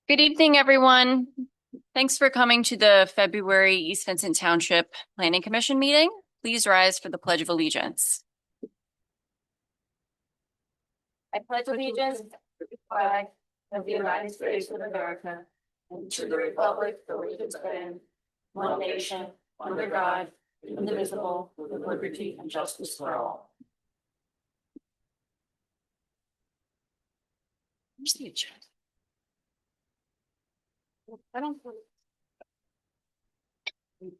Good evening, everyone. Thanks for coming to the February East Vincent Township Planning Commission meeting. Please rise for the Pledge of Allegiance. I pledge allegiance to the flag of the United States of America and to the republic for which it stands, one nation, under God, indivisible, with liberty and justice for all. Where's the agenda? I don't. Do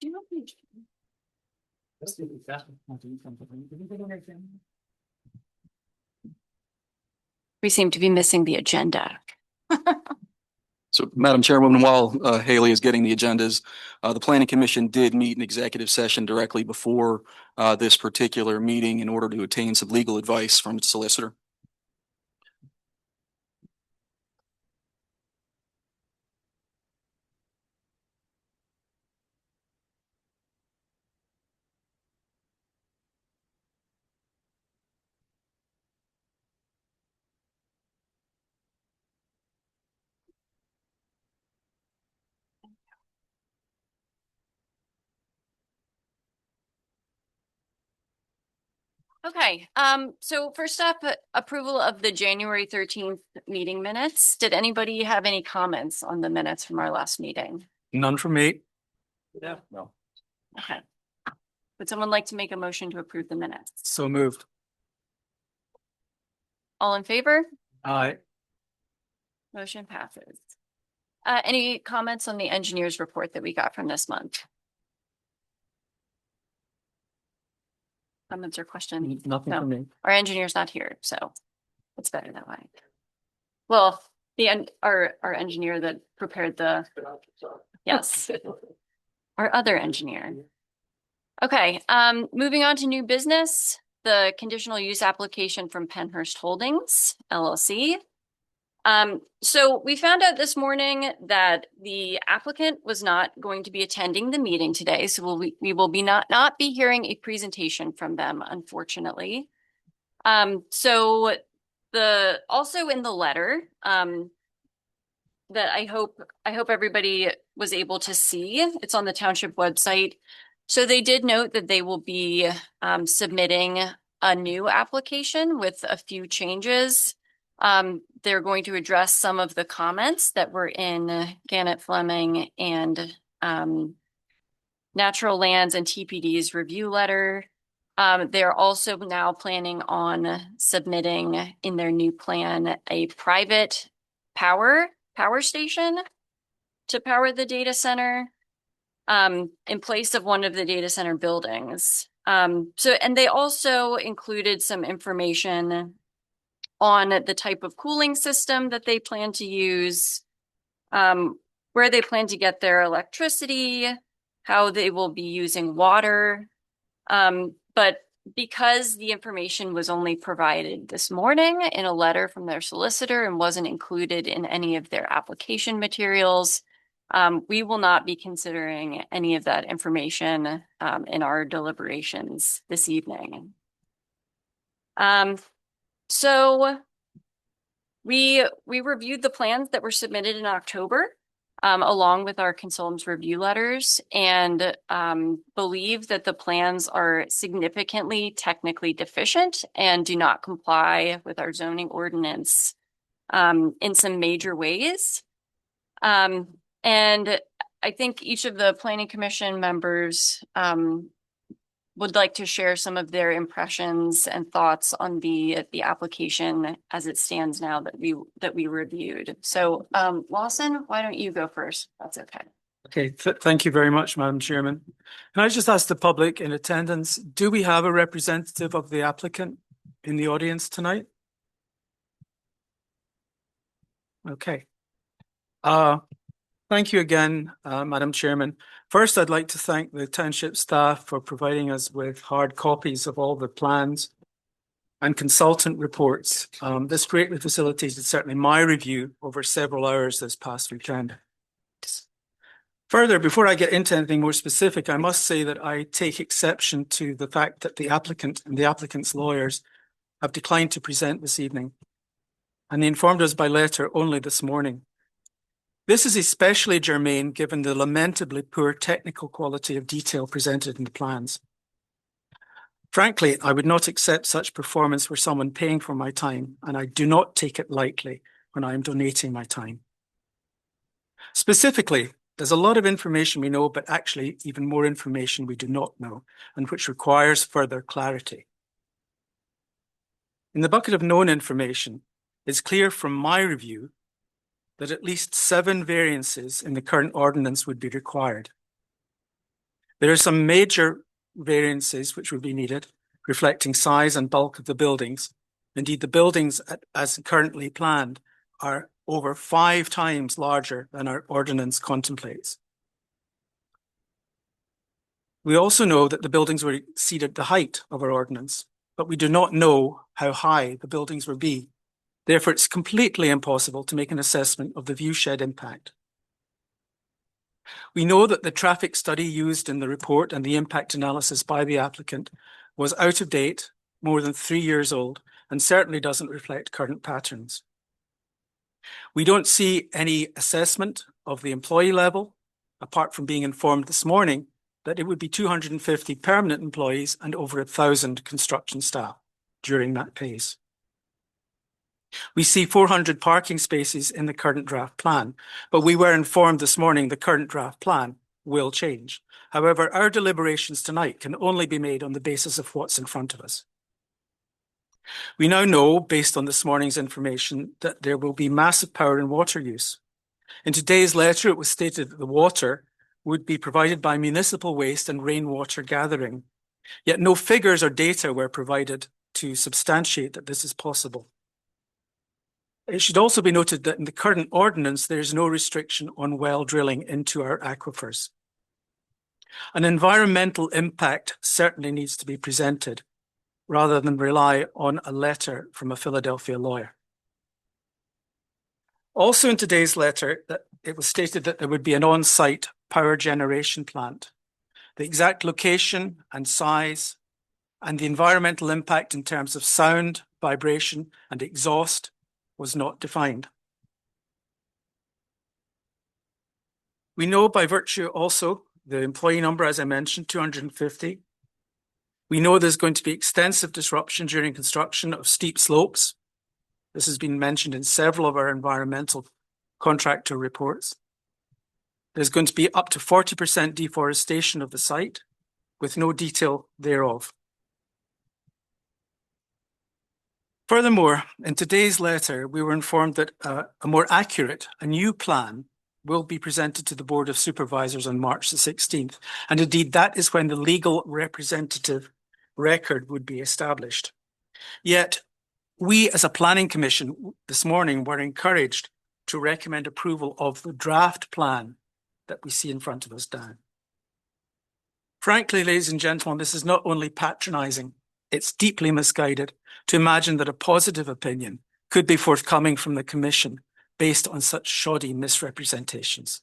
you know the agenda? We seem to be missing the agenda. So, Madam Chairwoman, while Haley is getting the agendas, the Planning Commission did meet an executive session directly before this particular meeting in order to obtain some legal advice from its solicitor. Okay, so first up, approval of the January 13th meeting minutes. Did anybody have any comments on the minutes from our last meeting? None from me. Yeah. No. Okay. Would someone like to make a motion to approve the minutes? So moved. All in favor? Aye. Motion passes. Any comments on the engineer's report that we got from this month? Comments or questions? Nothing No. from me. Our engineer's not here, so it's better that way. Well, our engineer that prepared the, yes, our other engineer. Okay, moving on to new business, the conditional use application from Penhurst Holdings, LLC. So we found out this morning that the applicant was not going to be attending the meeting today. So we will be not be hearing a presentation from them, unfortunately. So also in the letter, that I hope everybody was able to see, it's on the township website. So they did note that they will be submitting a new application with a few changes. They're going to address some of the comments that were in Gannett Fleming and Natural Lands and TPD's review letter. They're also now planning on submitting in their new plan a private power station to power the data center in place of one of the data center buildings. And they also included some information on the type of cooling system that they plan to use, where they plan to get their electricity, how they will be using water. But because the information was only provided this morning in a letter from their solicitor and wasn't included in any of their application materials, we will not be considering any of that information in our deliberations this evening. So we reviewed the plans that were submitted in October, along with our consultant's review letters, and believe that the plans are significantly technically deficient and do not comply with our zoning ordinance in some major ways. And I think each of the planning commission members would like to share some of their impressions and thoughts on the application as it stands now that we reviewed. So Lawson, why don't you go first? That's okay. Okay, thank you very much, Madam Chairman. Can I just ask the public in attendance, do we have a representative of the applicant in the audience tonight? Okay. Thank you again, Madam Chairman. First, I'd like to thank the township staff for providing us with hard copies of all the plans and consultant reports. This greatly facilitated certainly my review over several hours this past weekend. Further, before I get into anything more specific, I must say that I take exception to the fact that the applicant and the applicant's lawyers have declined to present this evening, and they informed us by letter only this morning. This is especially germane given the lamentably poor technical quality of detail presented in the plans. Frankly, I would not accept such performance for someone paying for my time, and I do not take it lightly when I am donating my time. Specifically, there's a lot of information we know, but actually even more information we do not know, and which requires further clarity. In the bucket of known information, it's clear from my review that at least 7 variances in the current ordinance would be required. There are some major variances which would be needed, reflecting size and bulk of the buildings. Indeed, the buildings as currently planned are over 5 times larger than our ordinance contemplates. We also know that the buildings will exceed the height of our ordinance, but we do not know how high the buildings will be. Therefore, it's completely impossible to make an assessment of the viewshed impact. We know that the traffic study used in the report and the impact analysis by the applicant was out of date, more than 3 years old, and certainly doesn't reflect current patterns. We don't see any assessment of the employee level, apart from being informed this morning that it would be 250 permanent employees and over 1,000 construction staff during that phase. We see 400 parking spaces in the current draft plan, but we were informed this morning the current draft plan will change. However, our deliberations tonight can only be made on the basis of what's in front of us. We now know, based on this morning's information, that there will be massive power and water use. In today's letter, it was stated that the water would be provided by municipal waste and rainwater gathering, yet no figures or data were provided to substantiate that this is possible. It should also be noted that in the current ordinance, there is no restriction on well drilling into our aquifers. An environmental impact certainly needs to be presented, rather than rely on a letter from a Philadelphia lawyer. Also in today's letter, it was stated that there would be an on-site power generation plant. The exact location and size and the environmental impact in terms of sound, vibration, and exhaust was not defined. We know by virtue also the employee number, as I mentioned, 250. We know there's going to be extensive disruption during construction of steep slopes. This has been mentioned in several of our environmental contractor reports. There's going to be up to 40% deforestation of the site, with no detail thereof. Furthermore, in today's letter, we were informed that a more accurate, a new plan will be presented to the Board of Supervisors on March the 16th. And indeed, that is when the legal representative record would be established. Yet, we as a planning commission this morning were encouraged to recommend approval of the draft plan that we see in front of us now. Frankly, ladies and gentlemen, this is not only patronizing, it's deeply misguided to imagine that a positive opinion could be forthcoming from the Commission based on such shoddy representations.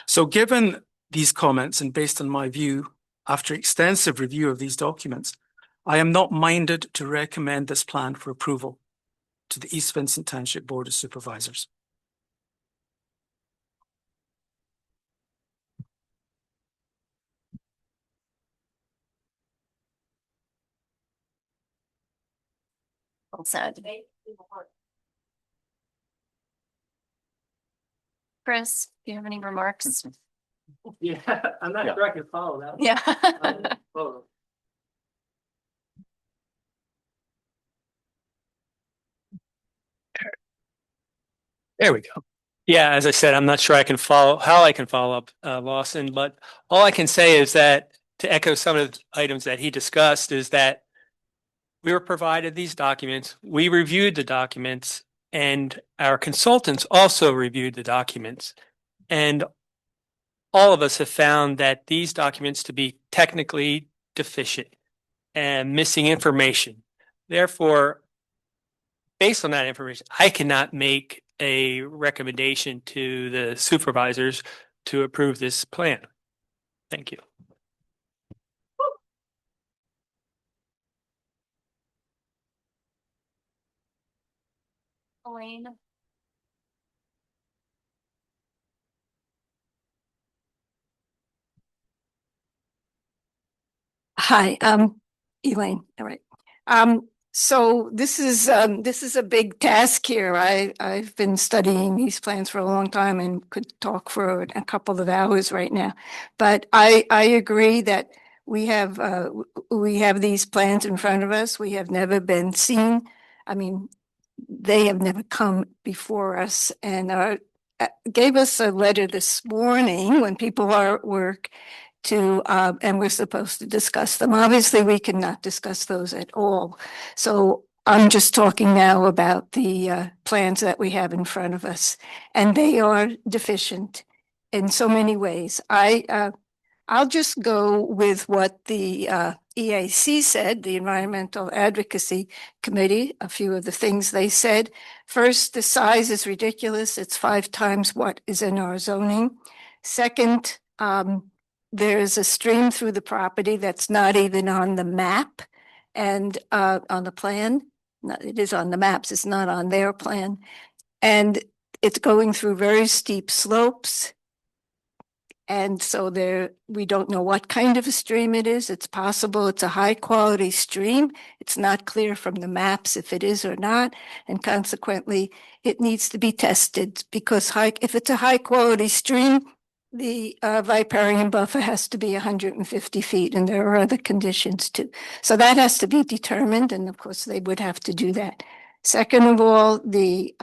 So given these comments and based on my view, after extensive review of these documents, I am not minded to recommend this plan for approval to the East Vincent Township Board of Supervisors. Well said. Chris, do you have any remarks? Yeah, I'm not sure I can follow that. Yeah. There we go. Yeah, as I said, I'm not sure I can follow how I can follow up Lawson, but all I can say is that to echo some of the items that he discussed is that we were provided these documents, we reviewed the documents, and our consultants also reviewed the documents. And all of us have found that these documents to be technically deficient and missing information. Therefore, based on that information, I cannot make a recommendation to the supervisors to approve this plan. Thank you. Elaine. Hi, Elaine. All right. So this is a big task here. I've been studying these plans for a long time and could talk for a couple of hours right now. But I agree that we have these plans in front of us. We have never been seen. I mean, they have never come before us and gave us a letter this morning when people are at work and we're supposed to discuss them. Obviously, we cannot discuss those at all. So I'm just talking now about the plans that we have in front of us, and they are deficient in so many ways. I'll just go with what the EAC said, the Environmental Advocacy Committee, a few of the things they said. First, the size is ridiculous. It's 5 times what is in our zoning. Second, there's a stream through the property that's not even on the map and on the plan. It is on the maps, it's not on their plan. And it's going through very steep slopes. And so we don't know what kind of a stream it is. It's possible it's a high quality stream. It's not clear from the maps if it is or not. And consequently, it needs to be tested because if it's a high quality stream, the riparian buffer has to be 150 feet, and there are other conditions too. So that has to be determined, and of course they would have to do that. Second of all, the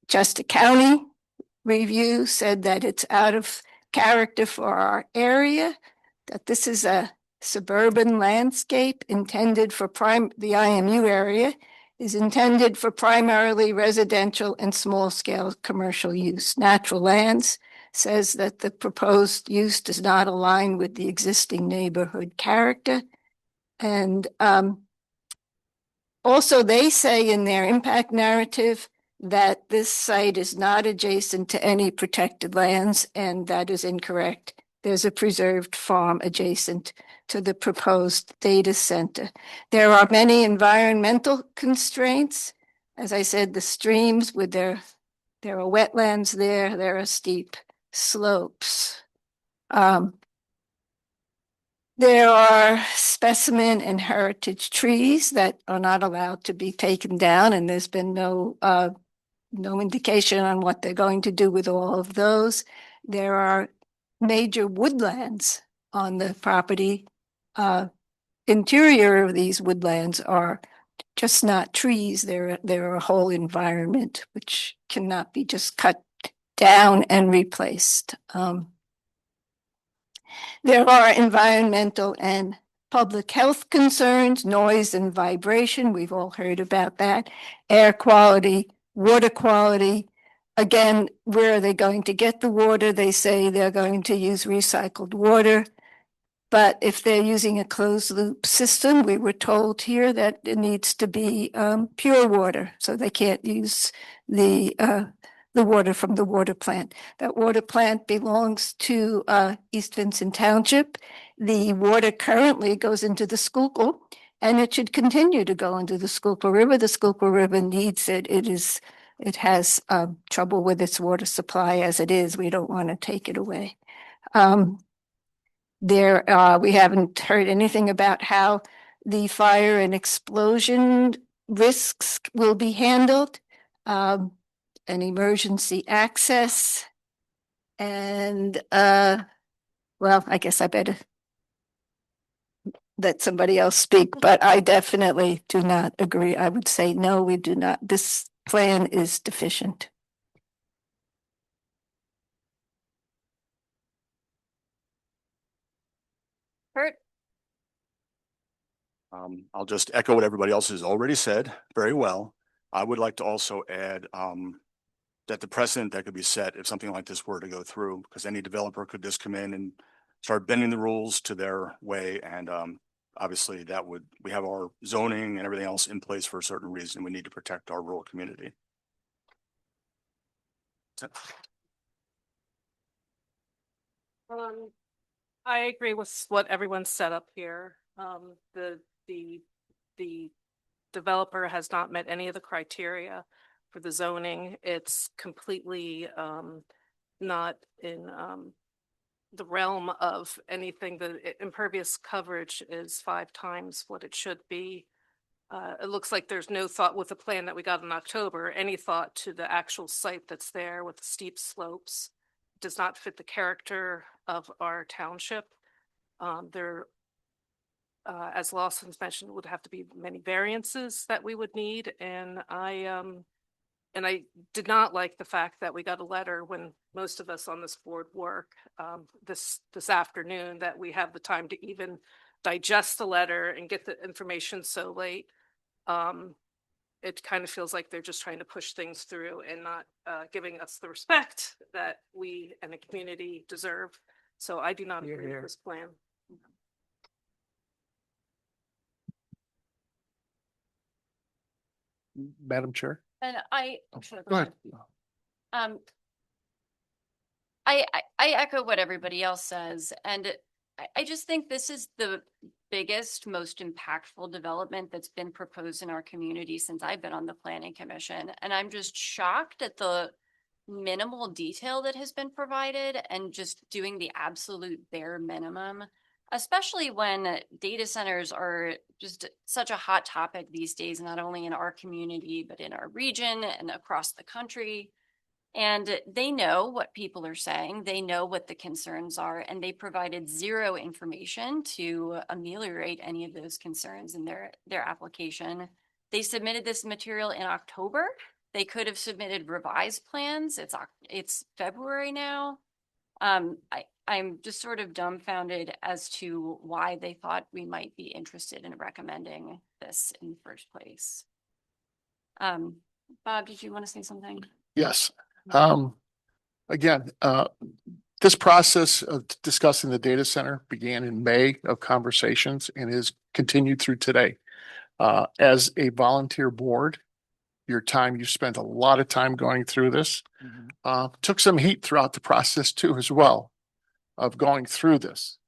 Chester County review said that it's out of character for our area, that this is a suburban landscape intended for the IMU area is intended for primarily residential and small-scale commercial use. Natural Lands says that the proposed use does not align with the existing neighborhood character. And also, they say in their impact narrative that this site is not adjacent to any protected lands, and that is incorrect. There's a preserved farm adjacent to the proposed data center. There are many environmental constraints. As I said, the streams there are wetlands there are steep slopes. There are specimen and heritage trees that are not allowed to be taken down, and there's been no indication on what they're going to do with all of those. There are major woodlands on the property. Interior of these woodlands are just not trees. They're a whole environment which cannot be just cut down and replaced. There are environmental and public health concerns, noise and vibration. We've all heard about that. Air quality, water quality. Again, where are they going to get the water? They say they're going to use recycled water. But if they're using a closed loop system, we were told here that it needs to be pure water. So they can't use the water from the water plant. That water plant belongs to East Vincent Township. The water currently goes into the Schuylkill, and it should continue to go into the Schuylkill River. The Schuylkill River needs it. It has trouble with its water supply as it is. We don't want to take it away. We haven't heard anything about how the fire and explosion risks will be handled, an emergency access, and well, I guess I better let somebody else speak, but I definitely do not agree. I would say no, we do not. This plan is deficient. Kurt? I'll just echo what everybody else has already said very well. I would like to also add that the precedent that could be set if something like this were to go through, because any developer could just come in and start bending the rules to their way. And obviously we have our zoning and everything else in place for a certain reason. We need to protect our rural community. I agree with what everyone set up here. The developer has not met any of the criteria for the zoning. It's completely not in the realm of anything. The impervious coverage is 5 times what it should be. It looks like there's no thought with the plan that we got in October, any thought to the actual site that's there with the steep slopes. It does not fit the character of our township. There, as Lawson's mentioned, would have to be many variances that we would need. And I did not like the fact that we got a letter when most of us on this board work this afternoon, that we have the time to even digest the letter and get the information so late. It kind of feels like they're just trying to push things through and not giving us the respect that we and the community deserve. So I do not agree with this plan. Madam Chair? And Go ahead. Um, I echo what everybody else says, and I just think this is the biggest, most impactful development that's been proposed in our community since I've been on the planning commission. And I'm just shocked at the minimal detail that has been provided and just doing the absolute bare minimum, especially when data centers are just such a hot topic these days, not only in our community, but in our region and across the country. And they know what people are saying. They know what the concerns are, and they provided zero information to ameliorate any of those concerns in their application. They submitted this material in October. They could have submitted revised plans. It's February now. I'm just sort of dumbfounded as to why they thought we might be interested in recommending this in the first place. Bob, did you want to say something? Yes. Again, this process of discussing the data center began in May of conversations and is continued through today. As a volunteer board, you spent a lot of time going through this. Took some heat throughout the process too, as well, of going through this.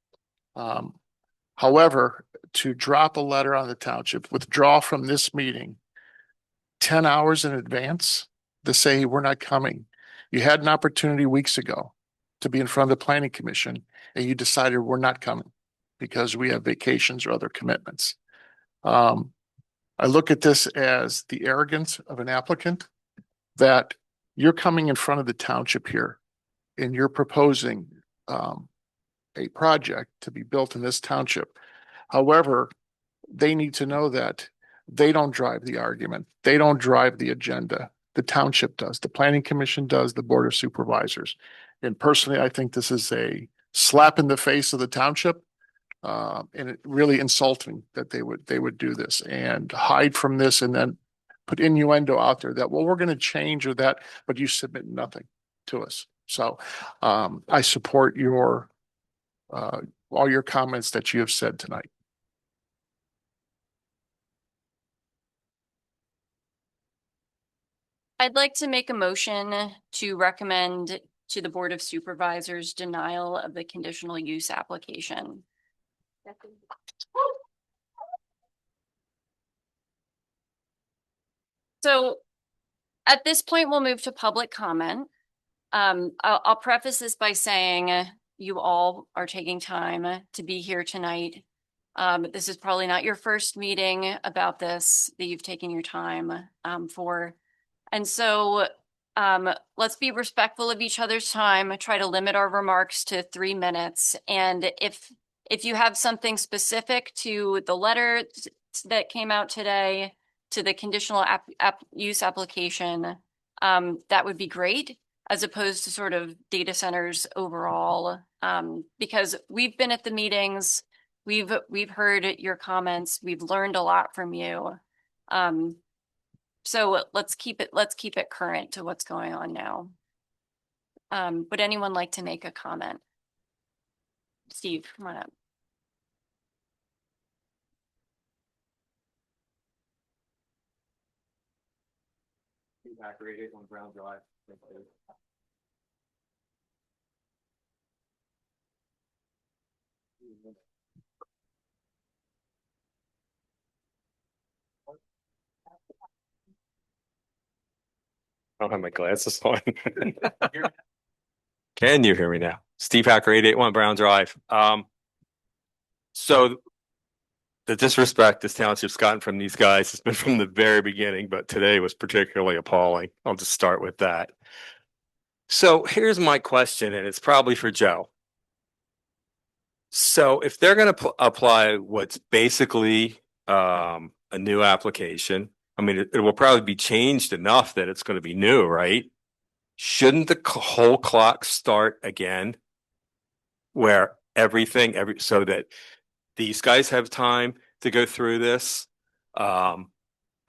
However, to drop a letter on the township, withdraw from this meeting 10 hours in advance to say we're not coming. You had an opportunity weeks ago to be in front of the planning commission and you decided we're not coming because we have vacations or other commitments. I look at this as the arrogance of an applicant that you're coming in front of the township here and you're proposing a project to be built in this township. However, they need to know that they don't drive the argument. They don't drive the agenda. The township does. The planning commission does. The board of supervisors. And personally, I think this is a slap in the face of the township. And it really insulting that they would do this and hide from this and then put innuendo out there that, well, we're going to change or that, but you submit nothing to us. So I support all your comments that you have said tonight. I'd like to make a motion to recommend to the Board of Supervisors denial of the conditional use application. So at this point, we'll move to public comment. I'll preface this by saying you all are taking time to be here tonight. This is probably not your first meeting about this that you've taken your time for. And so let's be respectful of each other's time, try to limit our remarks to 3 minutes. And if you have something specific to the letter that came out today, to the conditional use application, that would be great, as opposed to sort of data centers overall. Because we've been at the meetings, we've heard your comments, we've learned a lot from you. So let's keep it current to what's going on now. Would anyone like to make a comment? Steve, come on up. Evacuated on Brown Drive. don't have my glasses on. Can you hear me now? Steve Hacker, 881 Brown Drive. So the disrespect this township's gotten from these guys has been from the very beginning, but today was particularly appalling. I'll just start with that. So here's my question, and it's probably for Joe. So if they're going to apply what's basically a new application, I mean, it will probably be changed enough that it's going to be new, right? Shouldn't the whole clock start again where so that these guys have time to go through this, so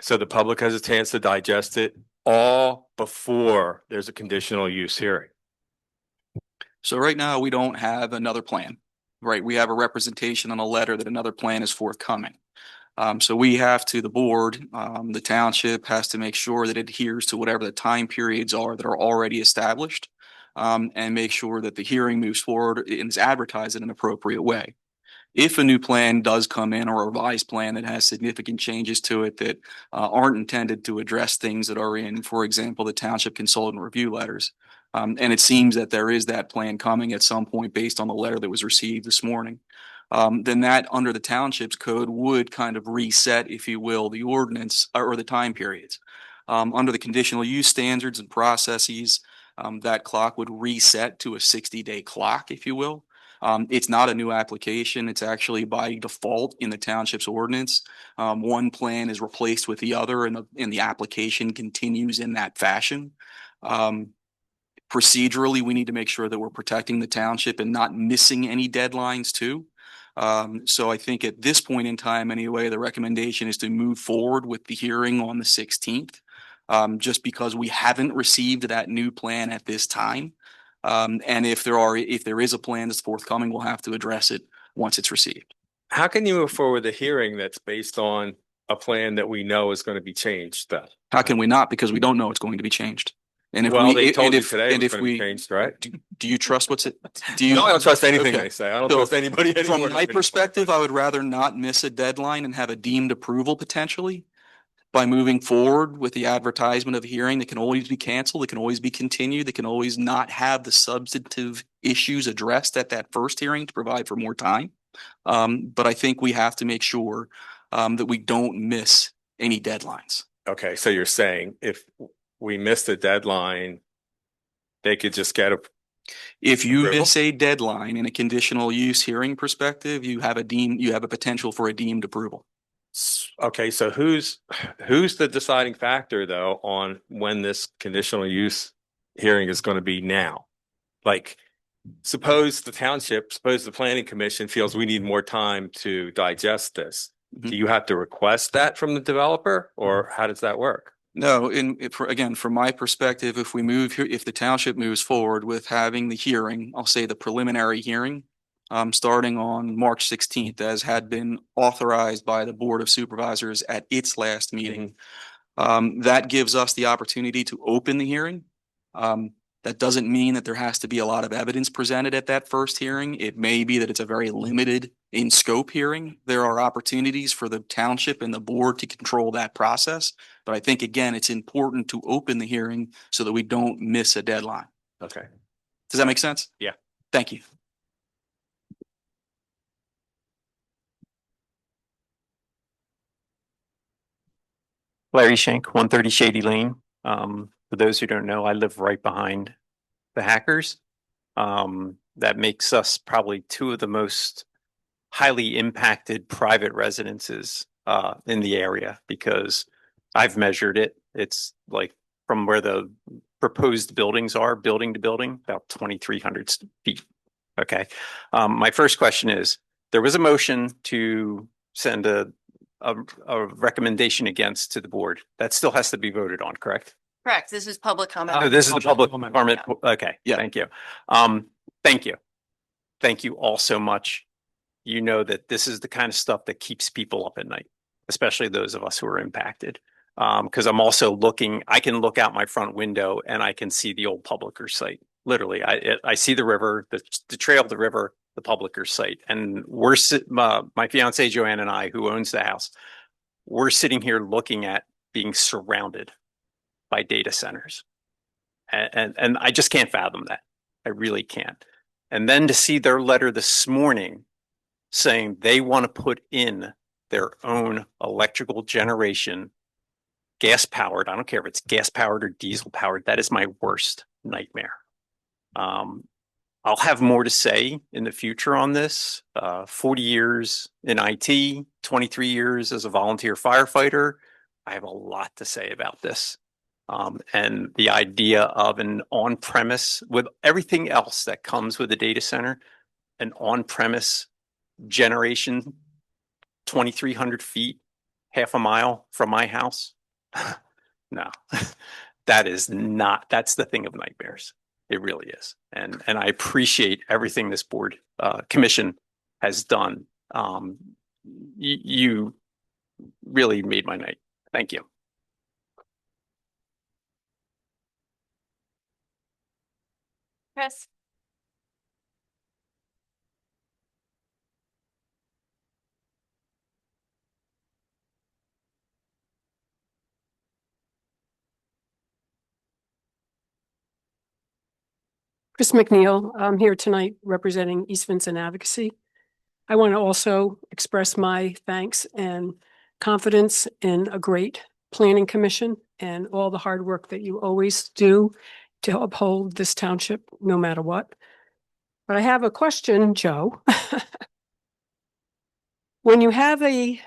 the public has a chance to digest it all before there's a conditional use hearing? So right now, we don't have another plan, right? We have a representation on a letter that another plan is forthcoming. So we have to, the board, the township has to make sure that it adheres to whatever the time periods are that are already established, and make sure that the hearing moves forward and is advertised in an appropriate way. If a new plan does come in, or a revised plan that has significant changes to it that aren't intended to address things that are in, for example, the township consultant review letters, and it seems that there is that plan coming at some point based on the letter that was received this morning, then that under the township's code would kind of reset, if you will, the ordinance or the time periods. Under the conditional use standards and processes, that clock would reset to a 60-day clock, if you will. It's not a new application. It's actually by default in the township's ordinance. One plan is replaced with the other, and the application continues in that fashion. Procedurally, we need to make sure that we're protecting the township and not missing any deadlines too. So I think at this point in time, anyway, the recommendation is to move forward with the hearing on the 16th, just because we haven't received that new plan at this time. And if there is a plan that's forthcoming, we'll have to address it once it's received. How can you move forward with a hearing that's based on a plan that we know is going to be changed then? How can we not? Because we don't know it's going to be changed. And if they told you today it was going to be changed, right? Do you trust do you? No, I don't trust anything Okay. they say. I don't So trust anybody anymore. From my perspective, I would rather not miss a deadline and have a deemed approval potentially by moving forward with the advertisement of a hearing that can always be canceled, that can always be continued, that can always not have the substantive issues addressed at that first hearing to provide for more time. But I think we have to make sure that we don't miss any deadlines. Okay, so you're saying if we missed a deadline, they could just get a. If you approval? miss a deadline in a conditional use hearing perspective, you have a potential for a deemed approval. Okay, so who's the deciding factor though on when this conditional use hearing is going to be now? Like, suppose the planning commission feels we need more time to digest this. Mhm. Do you have to request that from the developer, or how does that work? No, again, from my perspective, if the township moves forward with having the hearing, I'll say the preliminary hearing, starting on March 16th, as had been authorized by the Board of Supervisors at its last meeting, that gives us the opportunity to open the hearing. That doesn't mean that there has to be a lot of evidence presented at that first hearing. It may be that it's a very limited in scope hearing. There are opportunities for the township and the board to control that process. But I think, again, it's important to open the hearing so that we don't miss a deadline. Okay. Does that make sense? Yeah. Thank you. Larry Shank, 130 Shady Lane. For those who don't know, I live right behind the Hackers. That makes us probably two of the most highly impacted private residences in the area, because I've measured it. It's like from where the proposed buildings are, building to building, about 2,300 feet. Okay. My first question is, there was a motion to send a recommendation against to the board. That still has to be voted on, correct? Correct. This is public comment. Oh, this is the public comment. comment. Okay. Yeah. Thank you. Thank you. Thank you all so much. You know that this is the kind of stuff that keeps people up at night, especially those of us who are impacted. Because I'm also I can look out my front window and I can see the old Publicker site. Literally, I see the river, the trail of the river, the Publicker site. And my fiance Joanne and I, who owns the house, we're sitting here looking at being surrounded by data centers. And I just can't fathom that. I really can't. And then to see their letter this morning saying they want to put in their own electrical generation, gas powered. I don't care if it's gas powered or diesel powered. That is my worst nightmare. I'll have more to say in the future on this. 40 years in IT, 23 years as a volunteer firefighter. I have a lot to say about this. And the idea of an on-premise with everything else that comes with a data center, an on-premise generation 2,300 feet, half a mile from my house. No, that's the thing of nightmares. It really is. And I appreciate everything this board commission has done. You really made my night. Thank you. Chris? Chris McNeil, I'm here tonight representing East Vincent Advocacy. I want to also express my thanks and confidence in a great planning commission and all the hard work that you always do to uphold this township, no matter what. But I have a question, Joe. When you have a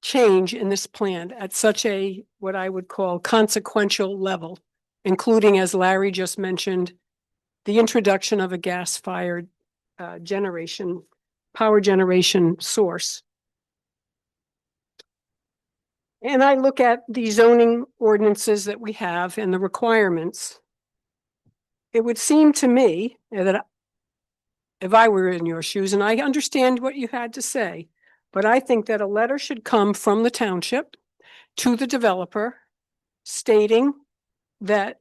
change in this plan at such a, what I would call consequential level, including, as Larry just mentioned, the introduction of a gas-fired power generation source. And I look at the zoning ordinances that we have and the requirements. It would seem to me that if I were in your shoes, and I understand what you had to say, but I think that a letter should come from the township to the developer stating that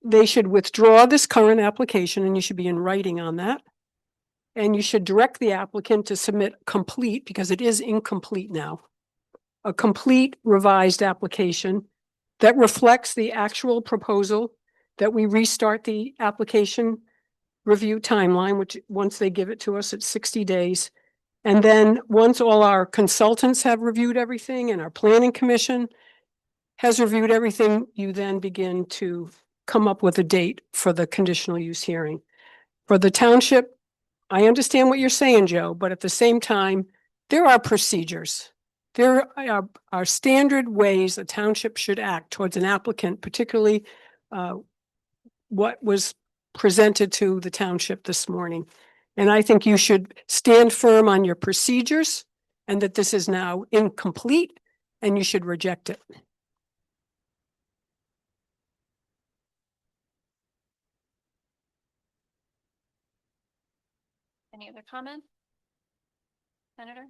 they should withdraw this current application, and you should be in writing on that. And you should direct the applicant to submit complete, because it is incomplete now, a complete revised application that reflects the actual proposal, that we restart the application review timeline, which once they give it to us, it's 60 days. And then once all our consultants have reviewed everything and our planning commission has reviewed everything, you then begin to come up with a date for the conditional use hearing. For the township, I understand what you're saying, Joe, but at the same time, there are procedures. There are standard ways a township should act towards an applicant, particularly what was presented to the township this morning. And I think you should stand firm on your procedures and that this is now incomplete and you should reject it. Any other comment? Senator?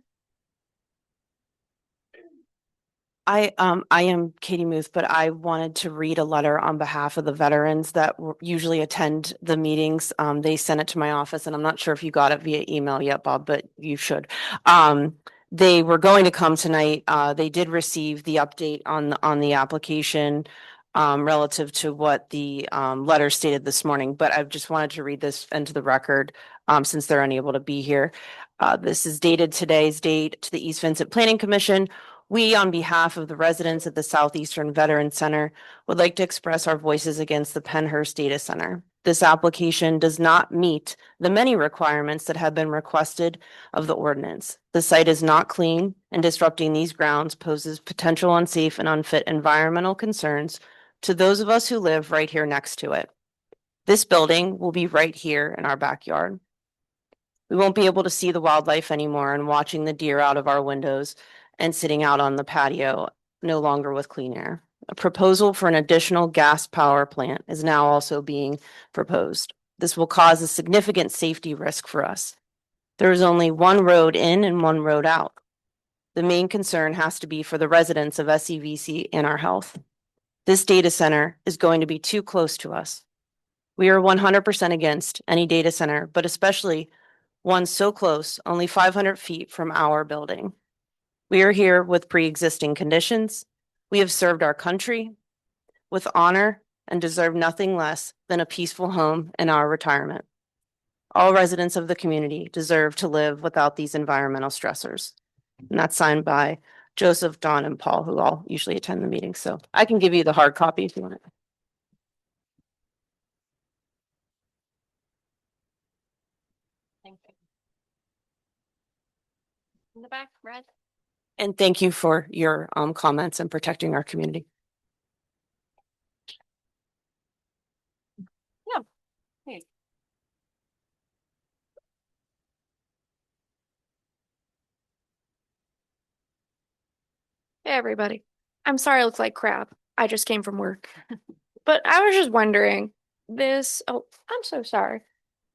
I am Katie Muth, but I wanted to read a letter on behalf of the veterans that usually attend the meetings. They sent it to my office, and I'm not sure if you got it via email yet, Bob, but you should. They were going to come tonight. They did receive the update on the application relative to what the letter stated this morning, but I just wanted to read this into the record since they're unable to be here. This is dated today's date to the East Vincent Planning Commission. We, on behalf of the residents at the Southeastern Veterans Center, would like to express our voices against the Pennhurst Data Center. This application does not meet the many requirements that have been requested of the ordinance. The site is not clean, and disrupting these grounds poses potential unsafe and unfit environmental concerns to those of us who live right here next to it. This building will be right here in our backyard. We won't be able to see the wildlife anymore, and watching the deer out of our windows and sitting out on the patio, no longer with clean air. A proposal for an additional gas power plant is now also being proposed. This will cause a significant safety risk for us. There is only one road in and one road out. The main concern has to be for the residents of SEVC and our health. This data center is going to be too close to us. We are 100% against any data center, but especially one so close, only 500 feet from our building. We are here with pre-existing conditions. We have served our country. with honor and deserve nothing less than a peaceful home in our retirement. All residents of the community deserve to live without these environmental stressors. And that's signed by Joseph, Don, and Paul, who all usually attend the meeting. So I can give you the hard copy if you want it. Thank you. In the back, red. And thank you for your comments and protecting our community. Yeah. Hey. Hey, everybody. I'm sorry I look like crap. I just came from work. But I was just wondering, I'm so sorry.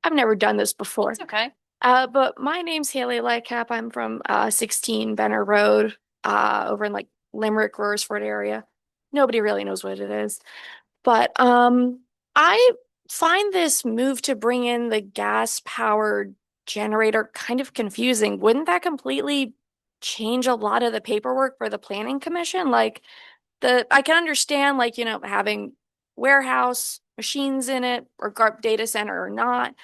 I've never done this before. It's okay. But my name's Haley Lightcap. I'm from 16 Benner Road, over in like Limerick, Royersford area. Nobody really knows what it is. But I find this move to bring in the gas-powered generator kind of confusing. Wouldn't that completely change a lot of the paperwork for the planning commission? Like I can understand like, having warehouse machines in it or data center or not.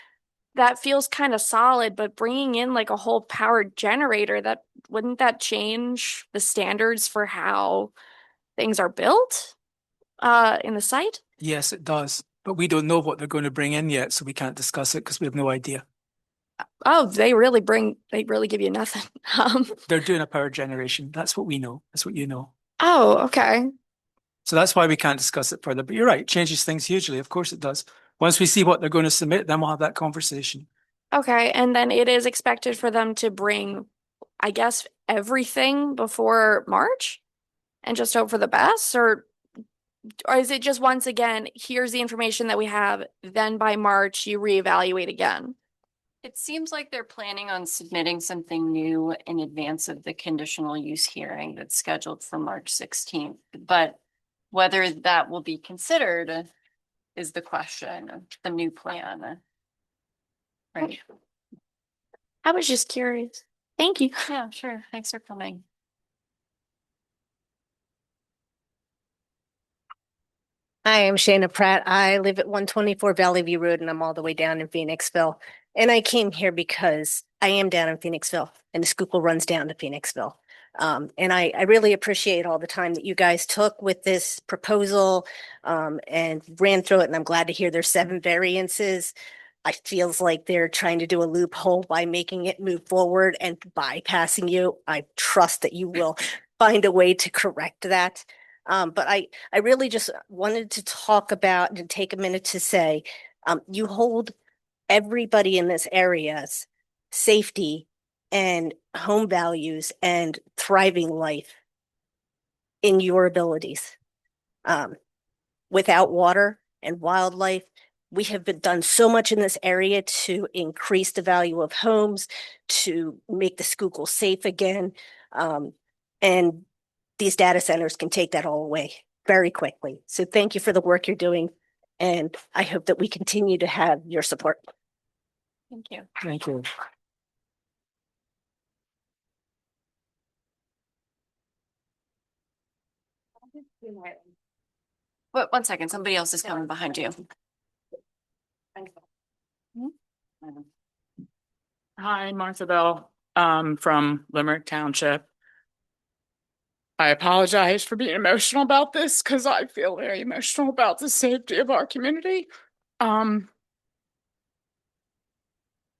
That feels kind of solid, but bringing in like a whole powered generator, wouldn't that change the standards for how things are built in the site? Yes, it does. But we don't know what they're going to bring in yet, so we can't discuss it because we have no idea. Oh, they really give you nothing. They're doing a power generation. That's what we know. That's what you know. Oh, okay. So that's why we can't discuss it further. But you're right, it changes things hugely. Of course it does. Once we see what they're going to submit, then we'll have that conversation. Okay, and then it is expected for them to bring, I guess, everything before March and just hope for the best, or is it just once again, here's the information that we have, then by March you reevaluate again? It seems like they're planning on submitting something new in advance of the conditional use hearing that's scheduled for March 16th. But whether that will be considered is the question, the new plan. Right. I was just curious. Thank you. Yeah, sure. Thanks for coming. Hi, I'm Shayna Pratt. I live at 124 Valley View Road and I'm all the way down in Phoenixville. And I came here because I am down in Phoenixville and the Schuylkill runs down to Phoenixville. And I really appreciate all the time that you guys took with this proposal and ran through it. And I'm glad to hear there's 7 variances. I feels like they're trying to do a loophole by making it move forward and bypassing you. I trust that you will find a way to correct that. But I really just wanted to talk about and take a minute to say, you hold everybody in this area's safety and home values and thriving life in your abilities. Without water and wildlife, we have done so much in this area to increase the value of homes, to make the Schuylkill safe again. And these data centers can take that all away very quickly. So thank you for the work you're doing. And I hope that we continue to have your support. Thank you. Thank you. But 1 second, somebody else is coming behind you. Hi, Martha Bell, from Limerick Township. I apologize for being emotional about this because I feel very emotional about the safety of our community.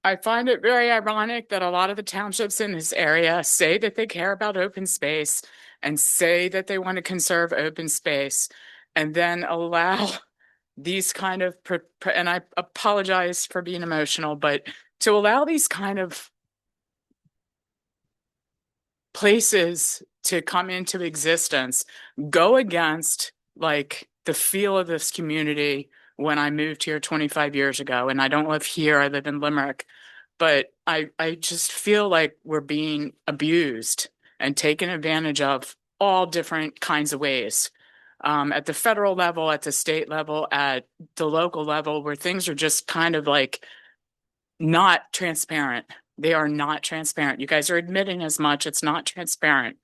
I find it very ironic that a lot of the townships in this area say that they care about open space and say that they want to conserve open space and then allow these kind of, and I apologize for being emotional, but to allow these kind of places to come into existence go against like the feel of this community when I moved here 25 years ago. And I don't live here, I live in Limerick, but I just feel like we're being abused and taken advantage of all different kinds of ways. At the federal level, at the state level, at the local level, where things are just kind of like not transparent. They are not transparent. You guys are admitting as much. It's not transparent.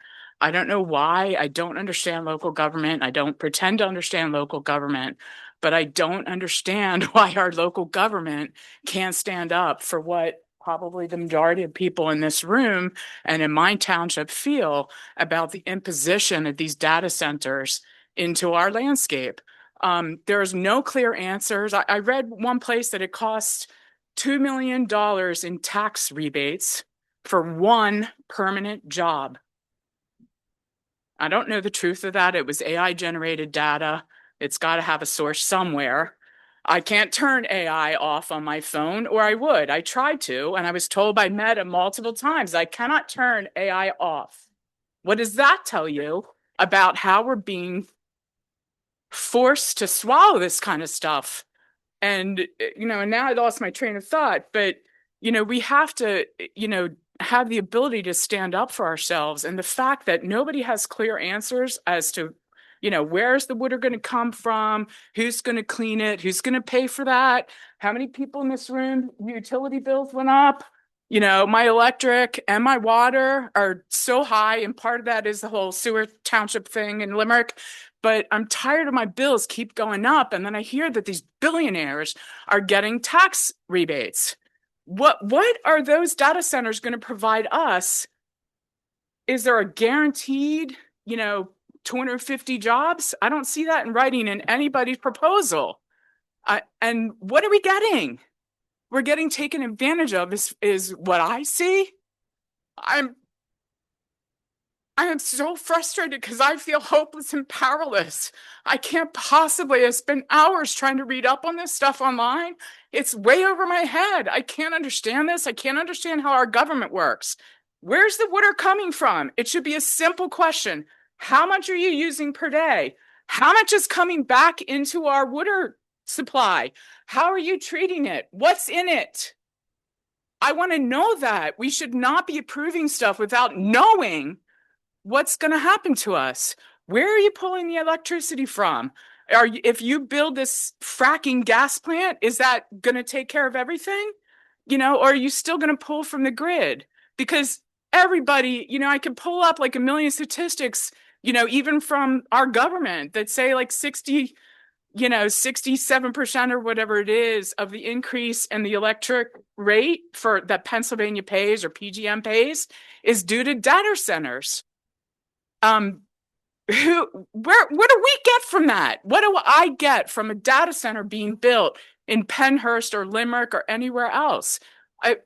I don't know why. I don't understand local government. I don't pretend to understand local government, but I don't understand why our local government can't stand up for what probably the majority of people in this room and in my township feel about the imposition of these data centers into our landscape. There's no clear answers. I read one place that it costs $2 million in tax rebates for one permanent job. I don't know the truth of that. It was AI generated data. It's got to have a source somewhere. I can't turn AI off on my phone, or I would. I tried to, and I was told by Meta multiple times, I cannot turn AI off. What does that tell you about how we're being forced to swallow this kind of stuff? And, and now I lost my train of thought, but, we have to, have the ability to stand up for ourselves. And the fact that nobody has clear answers as to, where's the water going to come from? Who's going to clean it? Who's going to pay for that? How many people in this room, utility bills went up? My electric and my water are so high. And part of that is the whole sewer township thing in Limerick. But I'm tired of my bills keep going up. And then I hear that these billionaires are getting tax rebates. What are those data centers going to provide us? Is there a guaranteed, 250 jobs? I don't see that in writing in anybody's proposal. And what are we getting? We're getting taken advantage of is what I see. I am so frustrated because I feel hopeless and powerless. I can't possibly. I spent hours trying to read up on this stuff online. It's way over my head. I can't understand this. I can't understand how our government works. Where's the water coming from? It should be a simple question. How much are you using per day? How much is coming back into our water supply? How are you treating it? What's in it? I want to know that. We should not be approving stuff without knowing what's going to happen to us. Where are you pulling the electricity from? If you build this fracking gas plant, is that going to take care of everything? Or are you still going to pull from the grid? Because everybody, I could pull up like a million statistics, even from our government that say like 67% or whatever it is of the increase in the electric rate for that Pennsylvania pays or PGM pays is due to data centers. What do we get from that? What do I get from a data center being built in Pennhurst or Limerick or anywhere else? I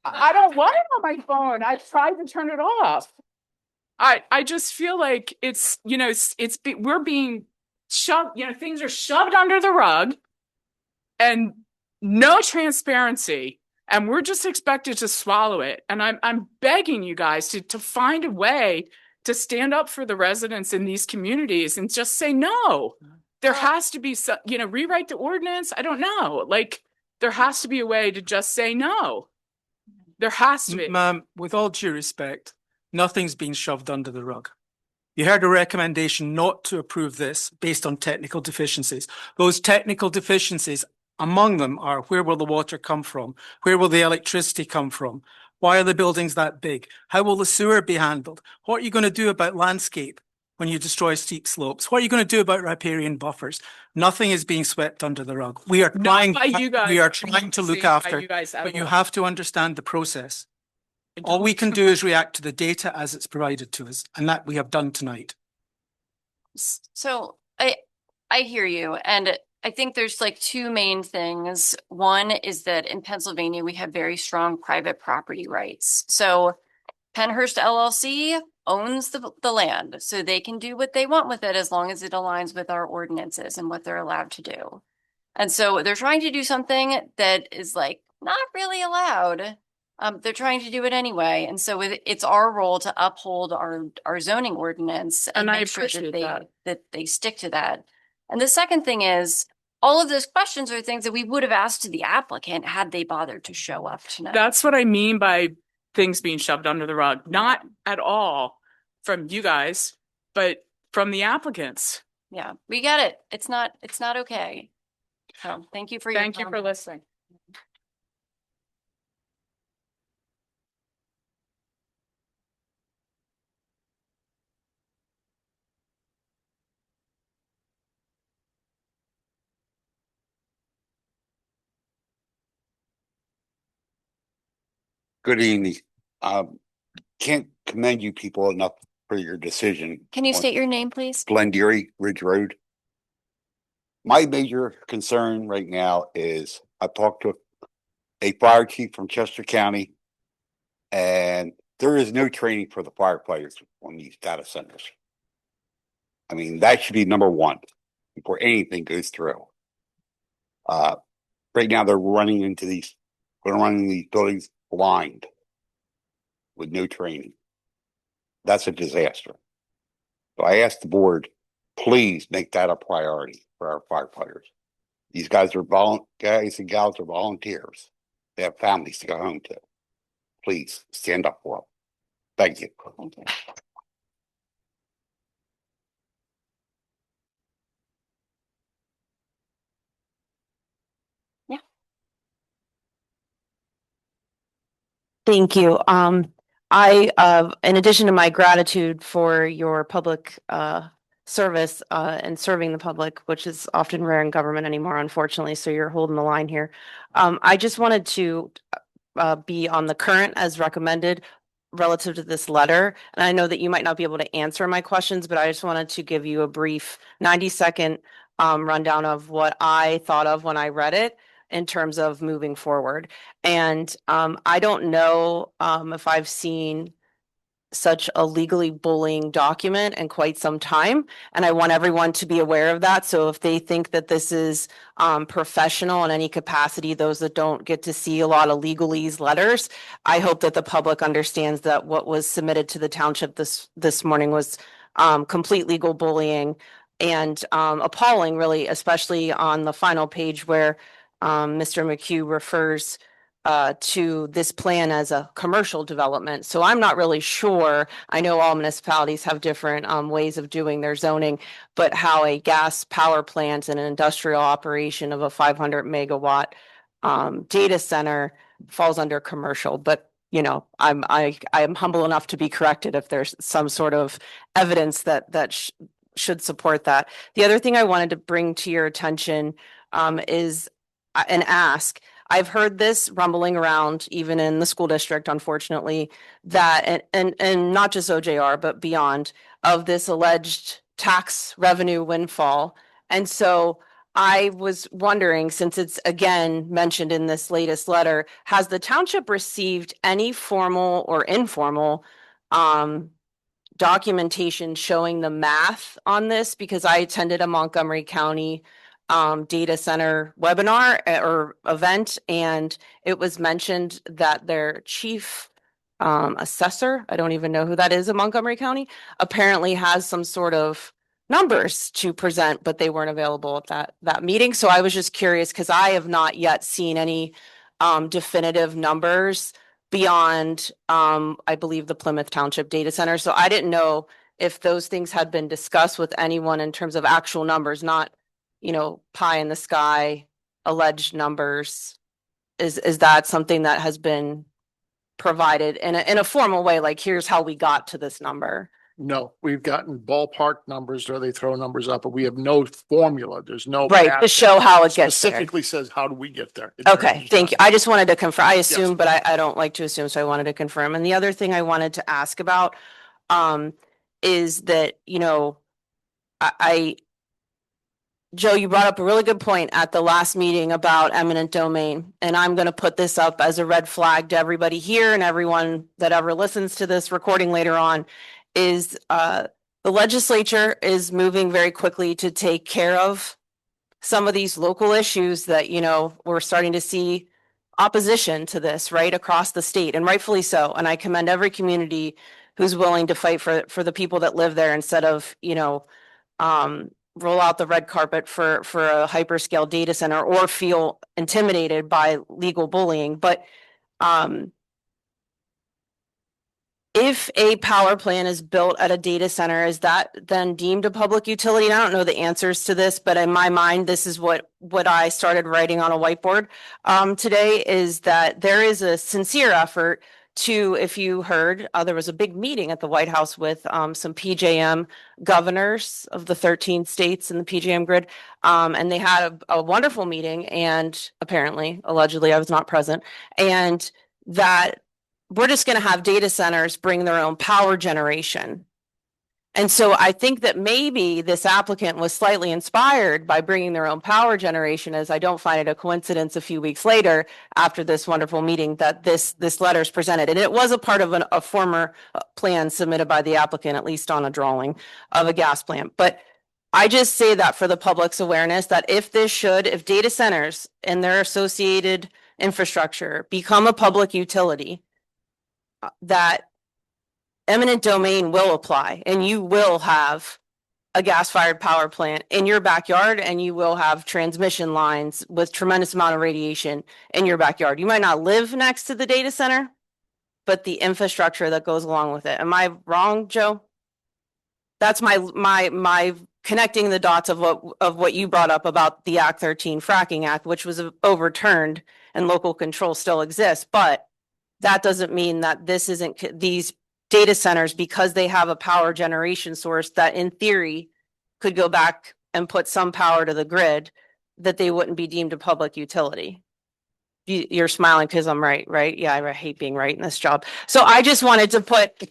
don't want it on my phone. I tried to turn it off. I just feel like we're being shoved, things are shoved under the rug and no transparency. And we're just expected to swallow it. And I'm begging you guys to find a way to stand up for the residents in these communities and just say no. There has to be some, rewrite the ordinance. I don't know. Like, there has to be a way to just say no. There has to be. Ma'am, with all due respect, nothing's been shoved under the rug. You heard a recommendation not to approve this based on technical deficiencies. Those technical deficiencies, among them are, where will the water come from? Where will the electricity come from? Why are the buildings that big? How will the sewer be handled? What are you going to do about landscape when you destroy steep slopes? What are you going to do about riparian buffers? Nothing is being swept under the rug. We are trying to look after, but you have to understand the process. All we can do is react to the data as it's provided to us, and that we have done tonight. So I hear you, and I think there's like two main things. One is that in Pennsylvania, we have very strong private property rights. So Pennhurst LLC owns the land, so they can do what they want with it as long as it aligns with our ordinances and what they're allowed to do. And so they're trying to do something that is like not really allowed. They're trying to do it anyway. And so it's our role to uphold our zoning ordinance and I make sure appreciate that they stick to that. And the second thing is, all of those questions are things that we would have asked to the applicant had they bothered to show up tonight. That's what I mean by things being shoved under the rug. Not at all from you guys, but from the applicants. Yeah, we get it. It's not okay. So thank you for your Thank you for listening. Good evening. Can't commend you people enough for your decision. Can you on state your name, please? Glendeary Ridge Road. My major concern right now is I talked to a fire chief from Chester County, and there is no training for the firefighters on these data centers. I mean, that should be number one before anything goes through. Right now they're running these buildings blind with no training. That's a disaster. So I asked the board, please make that a priority for our firefighters. These guys guys and gals are volunteers. They have families to go home to. Please stand up for them. Thank you. Thank you. Thank you. In addition to my gratitude for your public service and serving the public, which is often rare in government anymore, unfortunately, so you're holding the line here. I just wanted to be on the current as recommended relative to this letter. And I know that you might not be able to answer my questions, but I just wanted to give you a brief 90-second rundown of what I thought of when I read it in terms of moving forward. And I don't know if I've seen such a legally bullying document in quite some time. And I want everyone to be aware of that. So if they think that this is professional in any capacity, those that don't get to see a lot of legalese letters, I hope that the public understands that what was submitted to the township this morning was complete legal bullying and appalling, really, especially on the final page where Mr. McHugh refers to this plan as a commercial development. So I'm not really sure. I know all municipalities have different ways of doing their zoning, but how a gas power plant and an industrial operation of a 500 megawatt data center falls under commercial. But you know, I'm humble enough to be corrected if there's some sort of evidence that should support that. The other thing I wanted to bring to your attention is an ask. I've heard this rumbling around even in the school district, unfortunately, that and not just OJR, but beyond, of this alleged tax revenue windfall. And so I was wondering, since it's again mentioned in this latest letter, has the township received any formal or informal documentation showing the math on this? Because I attended a Montgomery County data center webinar or event, and it was mentioned that their chief assessor, I don't even know who that is in Montgomery County, apparently has some sort of numbers to present, but they weren't available at that meeting. So I was just curious because I have not yet seen any definitive numbers beyond I believe the Plymouth Township data center. So I didn't know if those things had been discussed with anyone in terms of actual numbers, not pie in the sky, alleged numbers. Is that something that has been provided in a formal way? Like, here's how we got to this number. No, we've gotten ballpark numbers or they throw numbers up, but we have no formula. There's no right path to show how it gets there. Specifically says, how do we get there? Okay, thank you. I just wanted to confirm. I assume, but I don't like to assume, so I wanted to confirm. And the other thing I wanted to ask about is that, Joe, you brought up a really good point at the last meeting about eminent domain, and I'm going to put this up as a red flag to everybody here and everyone that ever listens to this recording later on, is the legislature is moving very quickly to take care of some of these local issues that, we're starting to see opposition to this right across the state, and rightfully so. And I commend every community who's willing to fight for the people that live there instead of, roll out the red carpet for a hyperscale data center or feel intimidated by legal bullying. But if a power plant is built at a data center, is that then deemed a public utility? And I don't know the answers to this, but in my mind, this is what I started writing on a whiteboard today, is that there is a sincere effort to, if you heard, there was a big meeting at the White House with some PJM governors of the 13 states in the PJM grid. And they had a wonderful meeting, and apparently, allegedly, I was not present, and that we're just going to have data centers bring their own power generation. And so I think that maybe this applicant was slightly inspired by bringing their own power generation, as I don't find it a coincidence a few weeks later after this wonderful meeting that this letter is presented. And it was a part of a former plan submitted by the applicant, at least on a drawing of a gas plant. But I just say that for the public's awareness that if data centers and their associated infrastructure become a public utility, that eminent domain will apply and you will have a gas-fired power plant in your backyard and you will have transmission lines with tremendous amount of radiation in your backyard. You might not live next to the data center, but the infrastructure that goes along with it. Am I wrong, Joe? That's my connecting the dots of what you brought up about the Act 13 Fracking Act, which was overturned and local control still exists. But that doesn't mean that these data centers, because they have a power generation source that in theory could go back and put some power to the grid, that they wouldn't be deemed a public utility. You're smiling because I'm right? Yeah, I hate being right in this job. So I just wanted to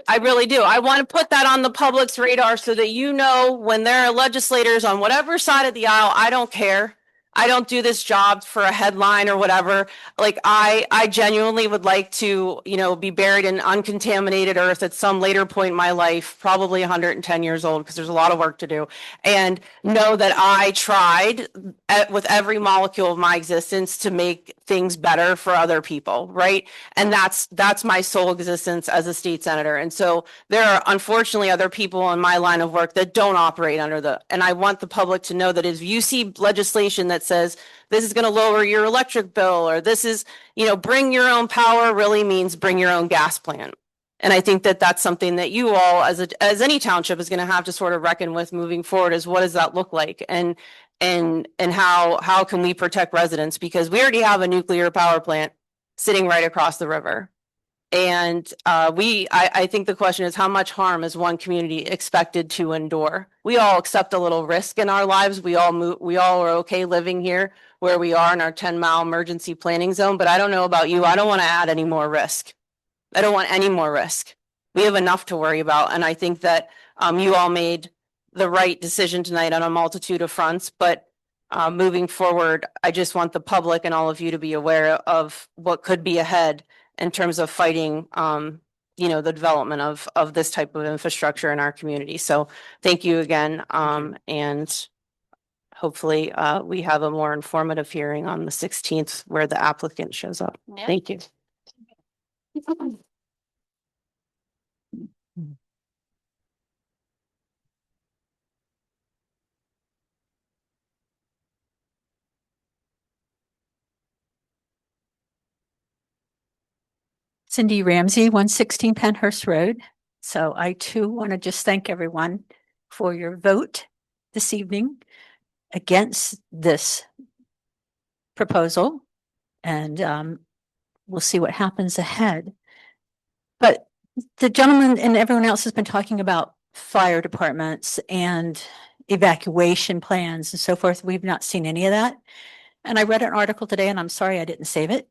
I really do. I want to put that on the public's radar so that you know when there are legislators on whatever side of the aisle, I don't care. I don't do this job for a headline or whatever. Like I genuinely would like to, be buried in uncontaminated earth at some later point in my life, probably 110 years old, because there's a lot of work to do, and know that I tried with every molecule of my existence to make things better for other people, right? And that's my sole existence as a state senator. And so there are unfortunately other people in my line of work that don't operate and I want the public to know that if you see legislation that says this is going to lower your electric bill, or this is, bring your own power, really means bring your own gas plant. And I think that that's something that you all, as any township, is going to have to sort of reckon with moving forward. Is what does that look like, and how can we protect residents, because we already have a nuclear power plant sitting right across the river. And I think the question is, how much harm is one community expected to endure? We all accept a little risk in our lives. We all are okay living here where we are in our 10-mile emergency planning zone. But I don't know about you. I don't want to add any more risk. I don't want any more risk. We have enough to worry about. And I think that you all made the right decision tonight on a multitude of fronts. But moving forward, I just want the public and all of you to be aware of what could be ahead in terms of fighting, the development of this type of infrastructure in our community. So thank you again. And hopefully we have a more informative hearing on the 16th where the applicant shows up. Yeah. Thank you. Cindy Ramsey, 116 Penhurst Road. So I too want to just thank everyone for your vote this evening against this proposal. And we'll see what happens ahead. But the gentleman and everyone else has been talking about fire departments and evacuation plans and so forth. We've not seen any of that. And I read an article today, and I'm sorry I didn't save it,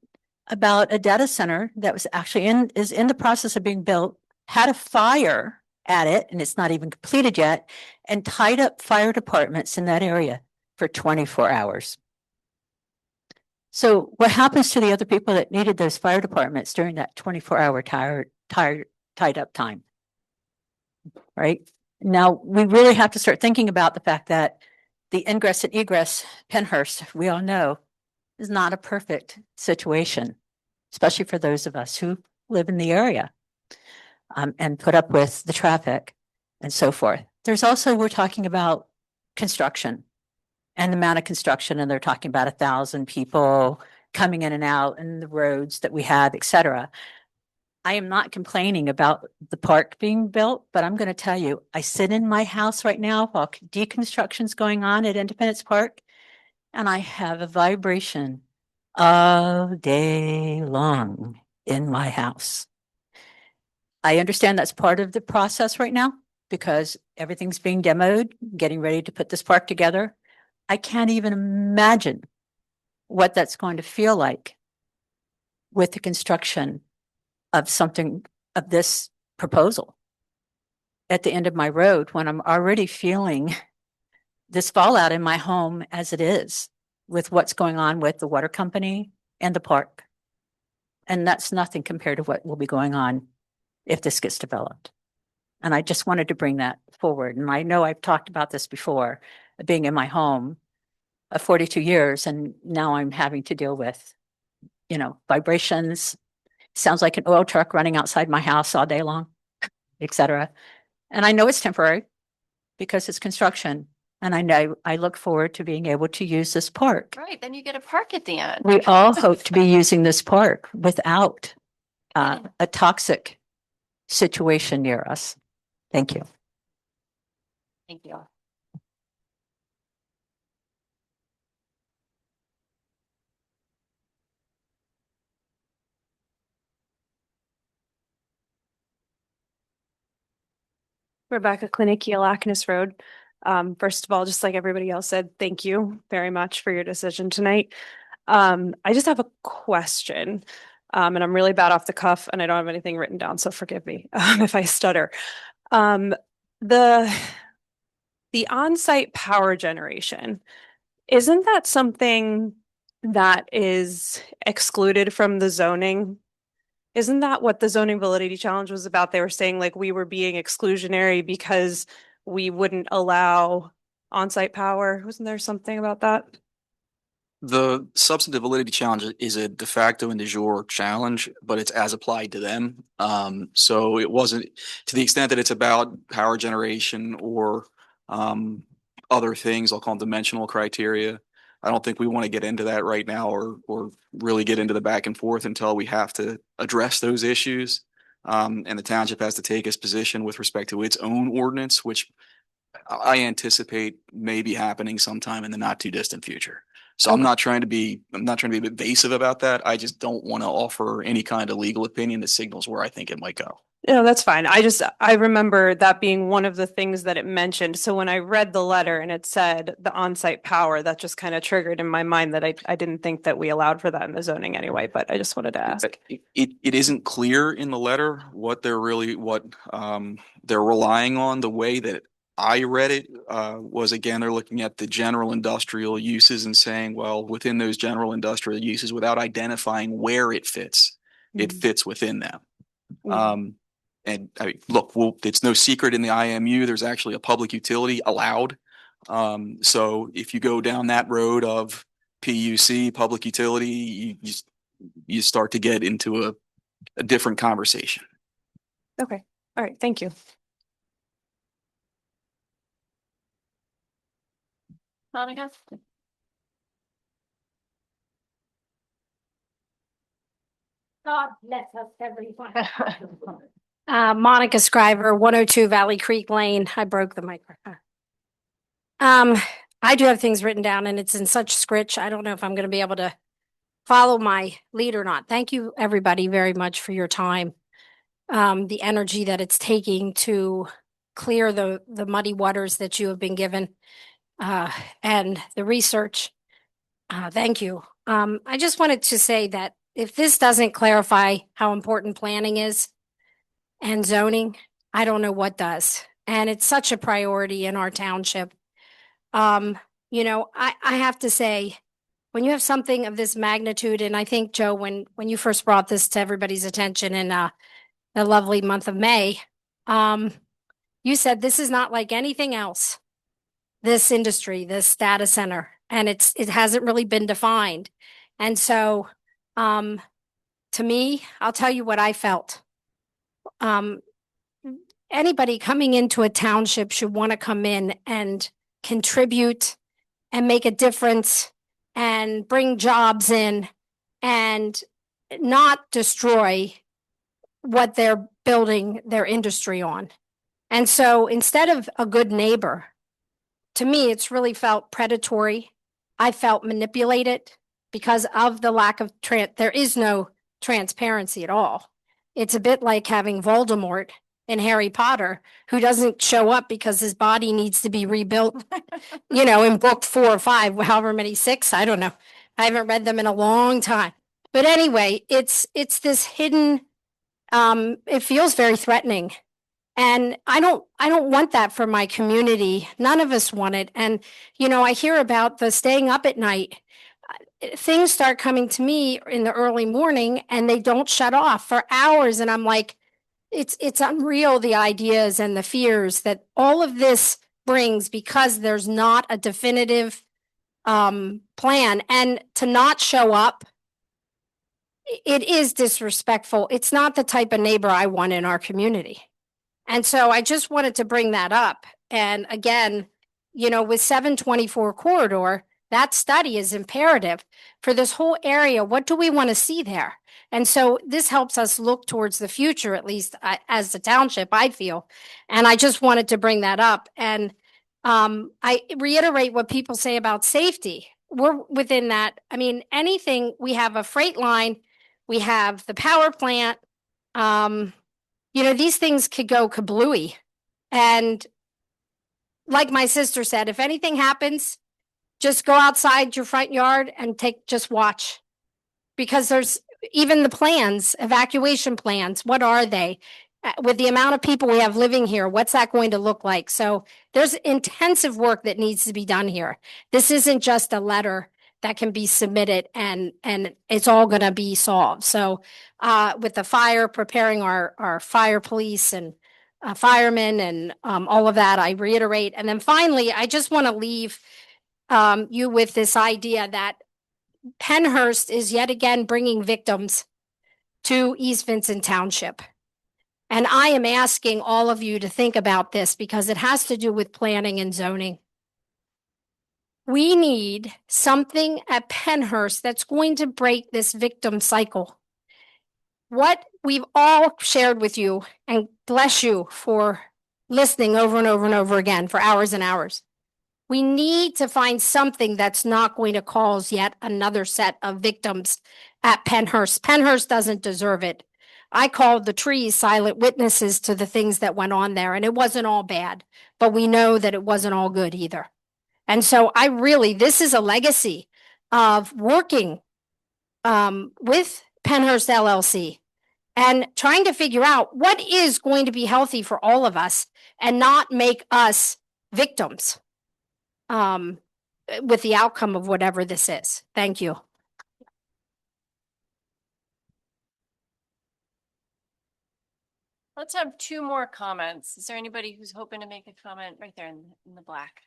about a data center that was actually is in the process of being built, had a fire at it, and it's not even completed yet, and tied up fire departments in that area for 24 hours. So what happens to the other people that needed those fire departments during that 24-hour tied up time? Right? Now, we really have to start thinking about the fact that the ingress and egress Penhurst, we all know, is not a perfect situation, especially for those of us who live in the area and put up with the traffic and so forth. There's also, we're talking about construction and the amount of construction, and they're talking about 1,000 people coming in and out and the roads that we have, et cetera. I am not complaining about the park being built, but I'm going to tell you, I sit in my house right now while deconstruction's going on at Independence Park, and I have a vibration all day long in my house. I understand that's part of the process right now because everything's being demoed, getting ready to put this park together. I can't even imagine what that's going to feel like with the construction of something of this proposal at the end of my road when I'm already feeling this fallout in my home as it is with what's going on with the water company and the park. And that's nothing compared to what will be going on if this gets developed. And I just wanted to bring that forward. And I know I've talked about this before, being in my home of 42 years, and now I'm having to deal with, vibrations. Sounds like an oil truck running outside my house all day long, etc. And I know it's temporary because it's construction. And I know I look forward to being able to use this park. Right, then you get a park at the end. We all hope to be using this park without a toxic situation near us. Thank you. Thank you. Rebecca Clinicky, Alacanis Road. First of all, just like everybody else said, thank you very much for your decision tonight. I just have a question, and I'm really bad off the cuff and I don't have anything written down, so forgive me if I stutter. The on-site power generation, isn't that something that is excluded from the zoning? Isn't that what the zoning validity challenge was about? They were saying like we were being exclusionary because we wouldn't allow on-site power. Wasn't there something about that? The substantive validity challenge is a de facto and de jure challenge, but it's as applied to them. So it wasn't to the extent that it's about power generation or other things. I'll call them dimensional criteria. I don't think we want to get into that right now or really get into the back and forth until we have to address those issues. And the township has to take its position with respect to its own ordinance, which I anticipate may be happening sometime in the not too distant future. So I'm not trying to be evasive about that. I just don't want to offer any kind of legal opinion that signals where I think it might go. No, that's fine. I remember that being one of the things that it mentioned. So when I read the letter and it said the on-site power, that just kind of triggered in my mind that I didn't think that we allowed for that in the zoning anyway, but I just wanted to ask. It isn't clear in the letter what they're relying on. The way that I read it was, again, they're looking at the general industrial uses and saying, well, within those general industrial uses, without identifying where it fits within them. And I mean, look, it's no secret in the IMU, there's actually a public utility allowed. So if you go down that road of PUC, public utility, you start to get into a different conversation. Okay. All right. Thank you. Monica? God bless us, everyone. Monica Scriver, 102 Valley Creek Lane. I broke the microphone. I do have things written down and it's in such scritch. I don't know if I'm going to be able to follow my lead or not. Thank you, everybody, very much for your time. The energy that it's taking to clear the muddy waters that you have been given, and the research. Thank you. I just wanted to say that if this doesn't clarify how important planning is and zoning, I don't know what does. And it's such a priority in our township. I have to say, when you have something of this magnitude, and I think, Joe, when you first brought this to everybody's attention in the lovely month of May, you said this is not like anything else, this industry, this data center, and it hasn't really been defined. And so, to me, I'll tell you what I felt. Anybody coming into a township should want to come in and contribute and make a difference and bring jobs in and not destroy what they're building their industry on. And so instead of a good neighbor, to me, it's really felt predatory. I felt manipulated because of the lack of there is no transparency at all. It's a bit like having Voldemort in Harry Potter, who doesn't show up because his body needs to be rebuilt, in book 4 or 5, however many, 6, I don't know. I haven't read them in a long time. But anyway, it's this hidden it feels very threatening. And I don't want that for my community. None of us want it. And, you know, I hear about the staying up at night. Things start coming to me in the early morning and they don't shut off for hours. And I'm like, it's unreal, the ideas and the fears that all of this brings because there's not a definitive plan. And to not show up, it is disrespectful. It's not the type of neighbor I want in our community. And so I just wanted to bring that up. And again, you know, with 724 corridor, that study is imperative for this whole area. What do we want to see there? And so this helps us look towards the future, at least as the township, I feel. And I just wanted to bring that up. And I reiterate what people say about safety. We're within that. I mean, anything, we have a freight line, we have the power plant. You know, these things could go kablooey. And like my sister said, if anything happens, just go outside your front yard and just watch. Because there's even the plans, evacuation plans, what are they? With the amount of people we have living here, what's that going to look like? So there's intensive work that needs to be done here. This isn't just a letter that can be submitted and it's all going to be solved. So with the fire, preparing our fire police and firemen and all of that, I reiterate. And then finally, I just want to leave you with this idea that Pennhurst is yet again bringing victims to East Vincent Township. And I am asking all of you to think about this because it has to do with planning and zoning. We need something at Pennhurst that's going to break this victim cycle. What we've all shared with you, and bless you for listening over and over and over again for hours and hours. We need to find something that's not going to cause yet another set of victims at Pennhurst. Pennhurst doesn't deserve it. I called the trees silent witnesses to the things that went on there, and it wasn't all bad, but we know that it wasn't all good either. And so this is a legacy of working with Pennhurst LLC and trying to figure out what is going to be healthy for all of us and not make us victims with the outcome of whatever this is. Thank you. Let's have two more comments. Is there anybody who's hoping to make a comment right there in the black?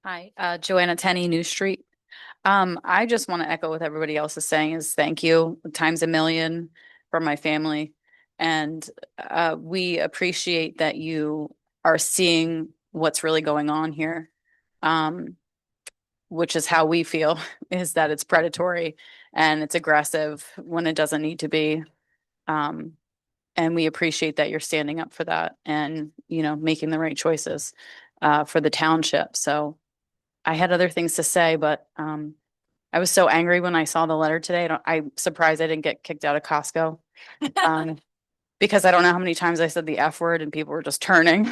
Hi, Joanna Tenney, New Street. I just want to echo what everybody else is saying is thank you times a million for my family. And we appreciate that you are seeing what's really going on here. Which is how we feel is that it's predatory and it's aggressive when it doesn't need to be. And we appreciate that you're standing up for that and, you know, making the right choices for the township. So I had other things to say, but I was so angry when I saw the letter today. I'm surprised I didn't get kicked out of Costco because I don't know how many times I said the F word and people were just turning.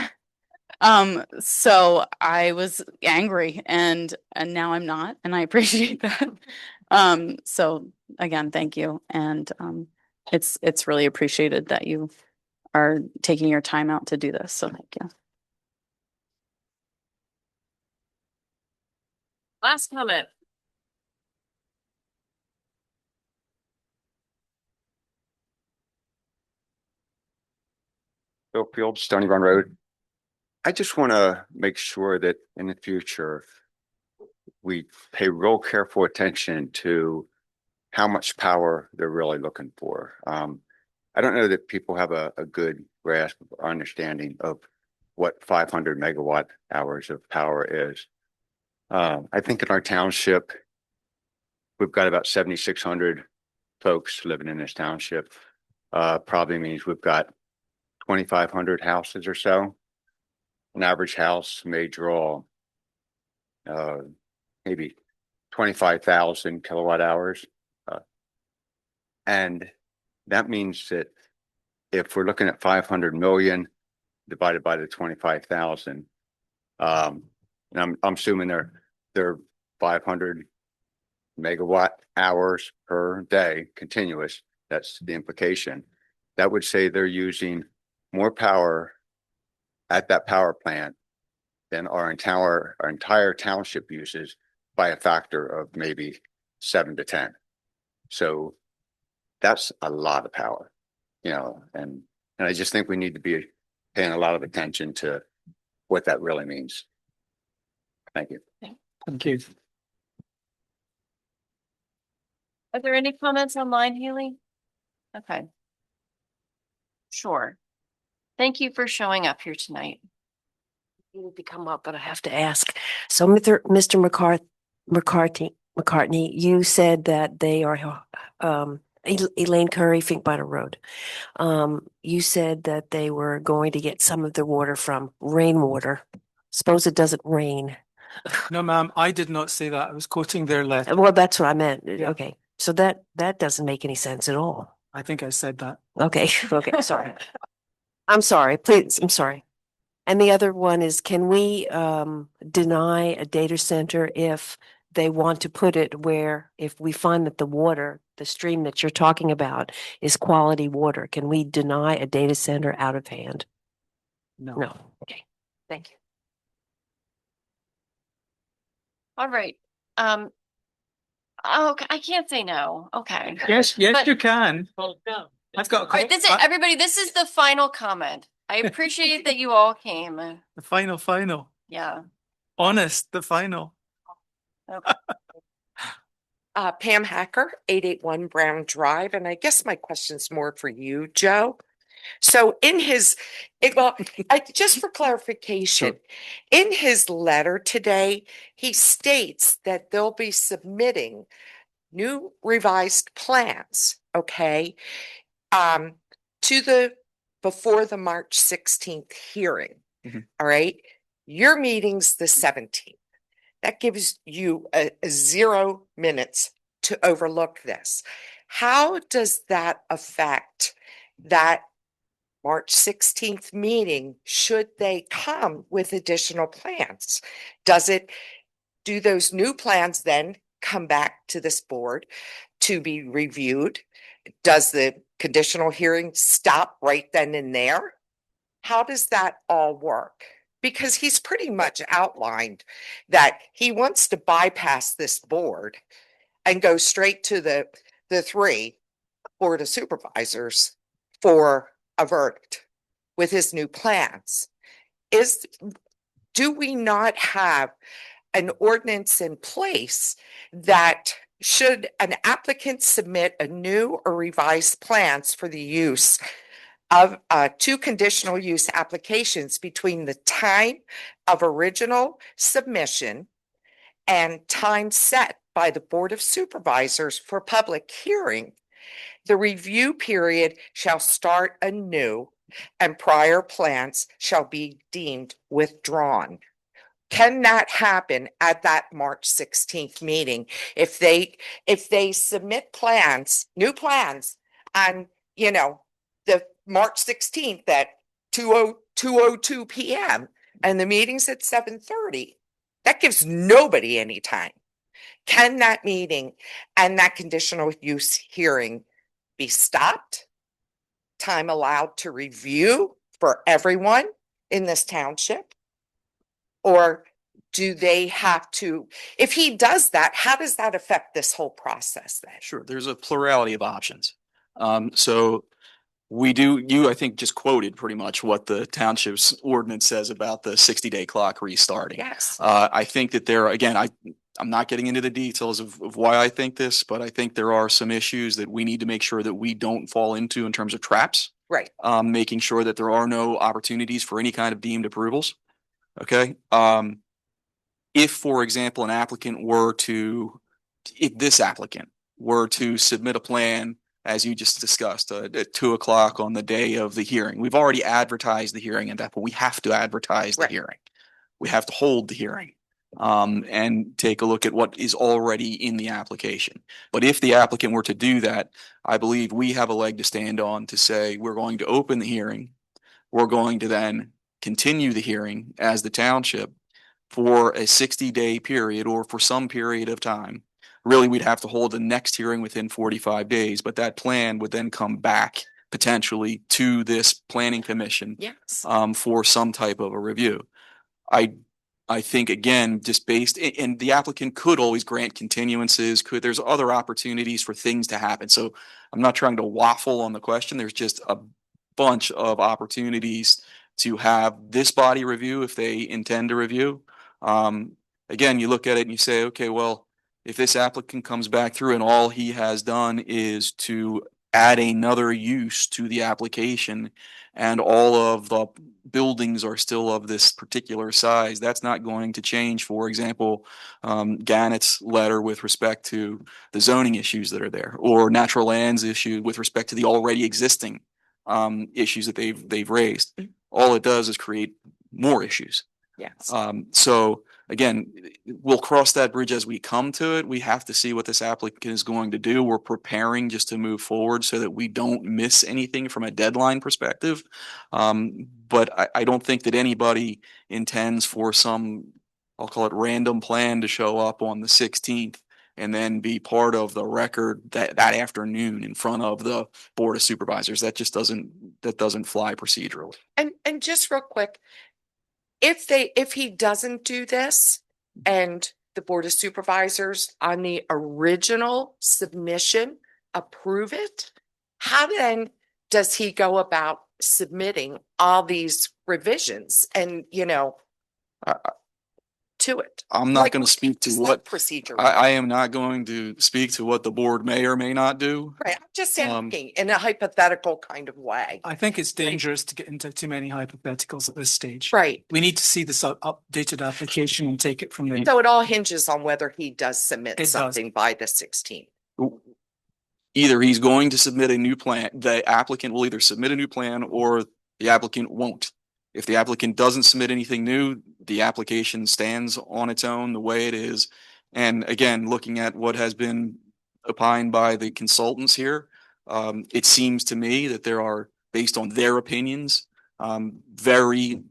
So I was angry and now I'm not, and I appreciate that. So again, thank you. And it's really appreciated that you are taking your time out to do this. So thank you. Last comment. Bill Field, Stony Run Road. I just want to make sure that in the future, we pay real careful attention to how much power they're really looking for. I don't know that people have a good grasp or understanding of what 500 megawatt hours of power is. I think in our township, we've got about 7,600 folks living in this township. Probably means we've got 2,500 houses or so. An average house may draw maybe 25,000 kilowatt hours. And that means that if we're looking at 500 million divided by the 25,000, And I'm assuming they're 500 megawatt hours per day continuous. That's the implication. That would say they're using more power at that power plant than our entire township uses by a factor of maybe 7 to 10. So that's a lot of power, and I just think we need to be paying a lot of attention to what that really means. Thank you. Thank you. Are there any comments online, Haley? Okay. Sure. Thank you for showing up here tonight. You need to come up, but I have to ask. So, Mr. McCartney, you said that they are Elaine Curry, Finkbiner Road. You said that they were going to get some of their water from rainwater. Suppose it doesn't rain. No, ma'am, I did not say that. I was quoting their letter. Well, that's what I meant. Yeah. Okay. So that doesn't make any sense at all. I think I said that. Okay. Okay. Sorry. I'm sorry. Please. I'm sorry. And the other one is, can we deny a data center if they want to put it where, if we find that the stream that you're talking about is quality water, can we deny a data center out of hand? No. No. Okay. Thank you. All right. Okay, I can't say no. Okay. Yes, But- you can. I've got All right, everybody, this is the final comment. I appreciate that you all came. the final. Yeah. Honest, the final. Okay. Pam Hacker, 881 Brown Drive. And I guess my question's more for you, Joe. So just for clarification, in his letter today, he states that they'll be submitting new revised plans, okay, before the March 16th hearing. All right. Your meeting's the 17th. That gives you a 0 minutes to overlook this. How does that affect that March 16th meeting should they come with additional plans? Do those new plans then come back to this board to be reviewed? Does the conditional hearing stop right then and there? How does that all work? Because he's pretty much outlined that he wants to bypass this board and go straight to the 3 board of supervisors for a verdict with his new plans. Do we not have an ordinance in place that should an applicant submit a new or revised plans for the use of 2 conditional use applications between the time of original submission and time set by the Board of Supervisors for public hearing, the review period shall start anew and prior plans shall be deemed withdrawn? Can that happen at that March 16th meeting? If they submit plans, new plans on, the March 16th at 2:02 p.m. and the meeting's at 7:30, that gives nobody any time. Can that meeting and that conditional use hearing be stopped? Time allowed to review for everyone in this township? Or do they have to, if he does that, how does that affect this whole process then? Sure, there's a plurality of options. So you, I think, just quoted pretty much what the township's ordinance says about the 60-day clock restarting. Yes. I think that I'm not getting into the details of why I think this, but I think there are some issues that we need to make sure that we don't fall into in terms of traps. Right. Making sure that there are no opportunities for any kind of deemed approvals. Okay. If, for example, if this applicant were to submit a plan, as you just discussed, at 2:00 on the day of the hearing, we've already advertised the hearing at that point. We have to advertise the hearing. We have to hold the hearing. And take a look at what is already in the application. But if the applicant were to do that, I believe we have a leg to stand on to say, we're going to open the hearing. We're going to then continue the hearing as the township. for a 60-day period or for some period of time. Really, we'd have to hold the next hearing within 45 days, but that plan would then come back potentially to this planning commission Yes. for some type of a review. I think again, just based, and the applicant could always grant continuances, there's other opportunities for things to happen. So I'm not trying to waffle on the question. There's just a bunch of opportunities to have this body review if they intend to review. Again, you look at it and you say, okay, well, if this applicant comes back through and all he has done is to add another use to the application and all of the buildings are still of this particular size, that's not going to change, for example, Gannett's letter with respect to the zoning issues that are there, or natural lands issue with respect to the already existing issues that they've raised. All it does is create more issues. Yes. So again, we'll cross that bridge as we come to it. We have to see what this applicant is going to do. We're preparing just to move forward so that we don't miss anything from a deadline perspective. But I don't think that anybody intends for some, I'll call it random plan to show up on the 16th and then be part of the record that afternoon in front of the Board of Supervisors. That just doesn't fly procedurally. And just real quick, if he doesn't do this and the Board of Supervisors on the original submission approve it, how then does he go about submitting all these revisions and, to it? I'm not going to speak to what procedure. I am not going to speak to what the board may or may not do. Right. I'm just asking in a hypothetical kind of way. I think it's dangerous to get into too many hypotheticals at this stage. Right. We need to see this updated application and take it from there. So it all hinges on whether he does submit something by the 16th. Either he's going to submit a new plan, the applicant will either submit a new plan or the applicant won't. If the applicant doesn't submit anything new, the application stands on its own the way it is. And again, looking at what has been opined by the consultants here, it seems to me that there are, based on their opinions, very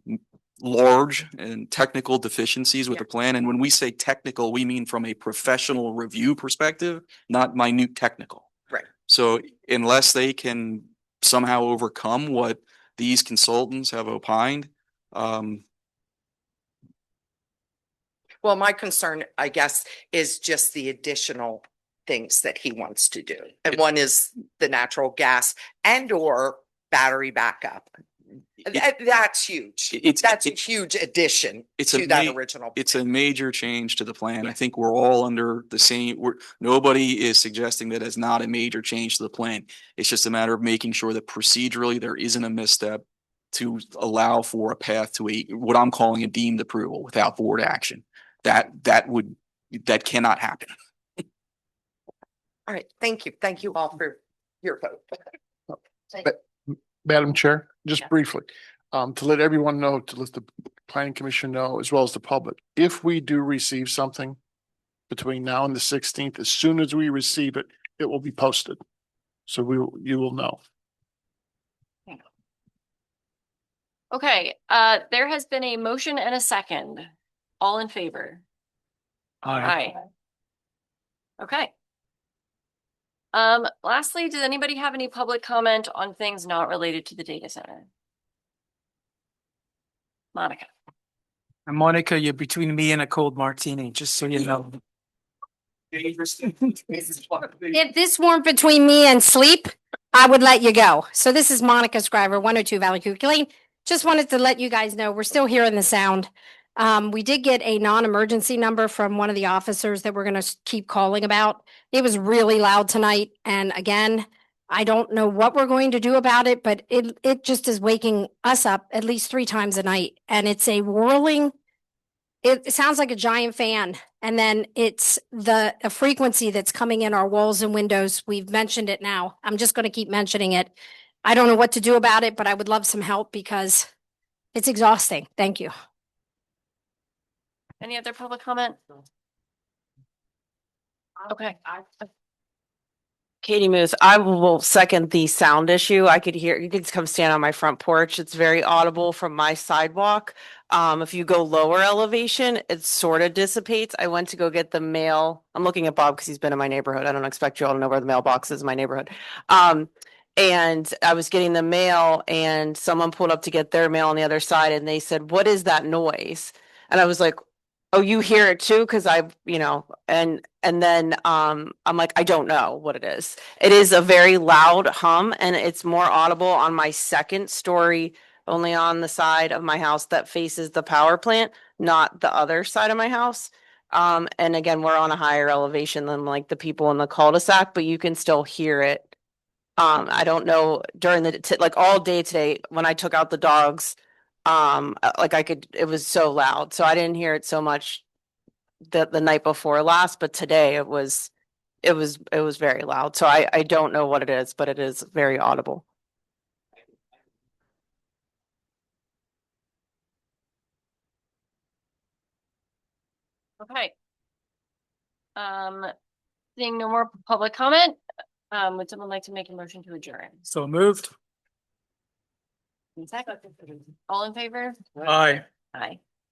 large and technical deficiencies with the plan. And when we say technical, we mean from a professional review perspective, not minute technical. Right. So unless they can somehow overcome what these consultants have opined. Well, my concern, I guess, is just the additional things that he wants to do. And one is the natural gas and or battery backup. That's huge. That's a huge addition to that original. It's a major change to the plan. I think we're all under the same, nobody is suggesting that it's not a major change to the plan. It's just a matter of making sure that procedurally there isn't a misstep to allow for a path to what I'm calling a deemed approval without board action. That cannot happen. All right. Thank you. Thank you all for your vote. Madam Chair, just briefly, to let everyone know, to let the Planning Commission know, as well as the public, if we do receive something between now and the 16th, as soon as we receive it, it will be posted. So you will know. Okay, there has been a motion and a second. All in favor? Aye. Okay. Lastly, does anybody have any public comment on things not related to the data center? Monica. And Monica, you're between me and a cold martini, just so you know. If this weren't between me and sleep, I would let you go. So this is Monica Scriver, 102 Valley Creek Lane. Just wanted to let you guys know we're still hearing the sound. We did get a non-emergency number from one of the officers that we're going to keep calling about. It was really loud tonight. And again, I don't know what we're going to do about it, but it just is waking us up at least 3 times a night. And it's a whirling, it sounds like a giant fan. And then it's a frequency that's coming in our walls and windows. We've mentioned it now. I'm just going to keep mentioning it. I don't know what to do about it, but I would love some help because it's exhausting. Thank you. Any other public comment? Okay. Katie Moose, I will second the sound issue. I could hear, you could come stand on my front porch. It's very audible from my sidewalk. If you go lower elevation, it sort of dissipates. I went to go get the mail. I'm looking at Bob because he's been in my neighborhood. I don't expect you all to know where the mailbox is in my neighborhood. And I was getting the mail and someone pulled up to get their mail on the other side and they said, "What is that noise?" And I was like, "Oh, you hear it too?" Cause and then I'm like, I don't know what it is. It is a very loud hum and it's more audible on my second story, only on the side of my house that faces the power plant, not the other side of my house. And again, we're on a higher elevation than like the people in the cul-de-sac, but you can still hear it. I don't know during like all day today when I took out the dogs, like it was so loud. So I didn't hear it so much the night before last, but today it was very loud. So I don't know what it is, but it is very audible. Okay. Seeing no more public comment, would someone like to make a motion to adjourn? So moved. Second. All in favor? Aye. Aye.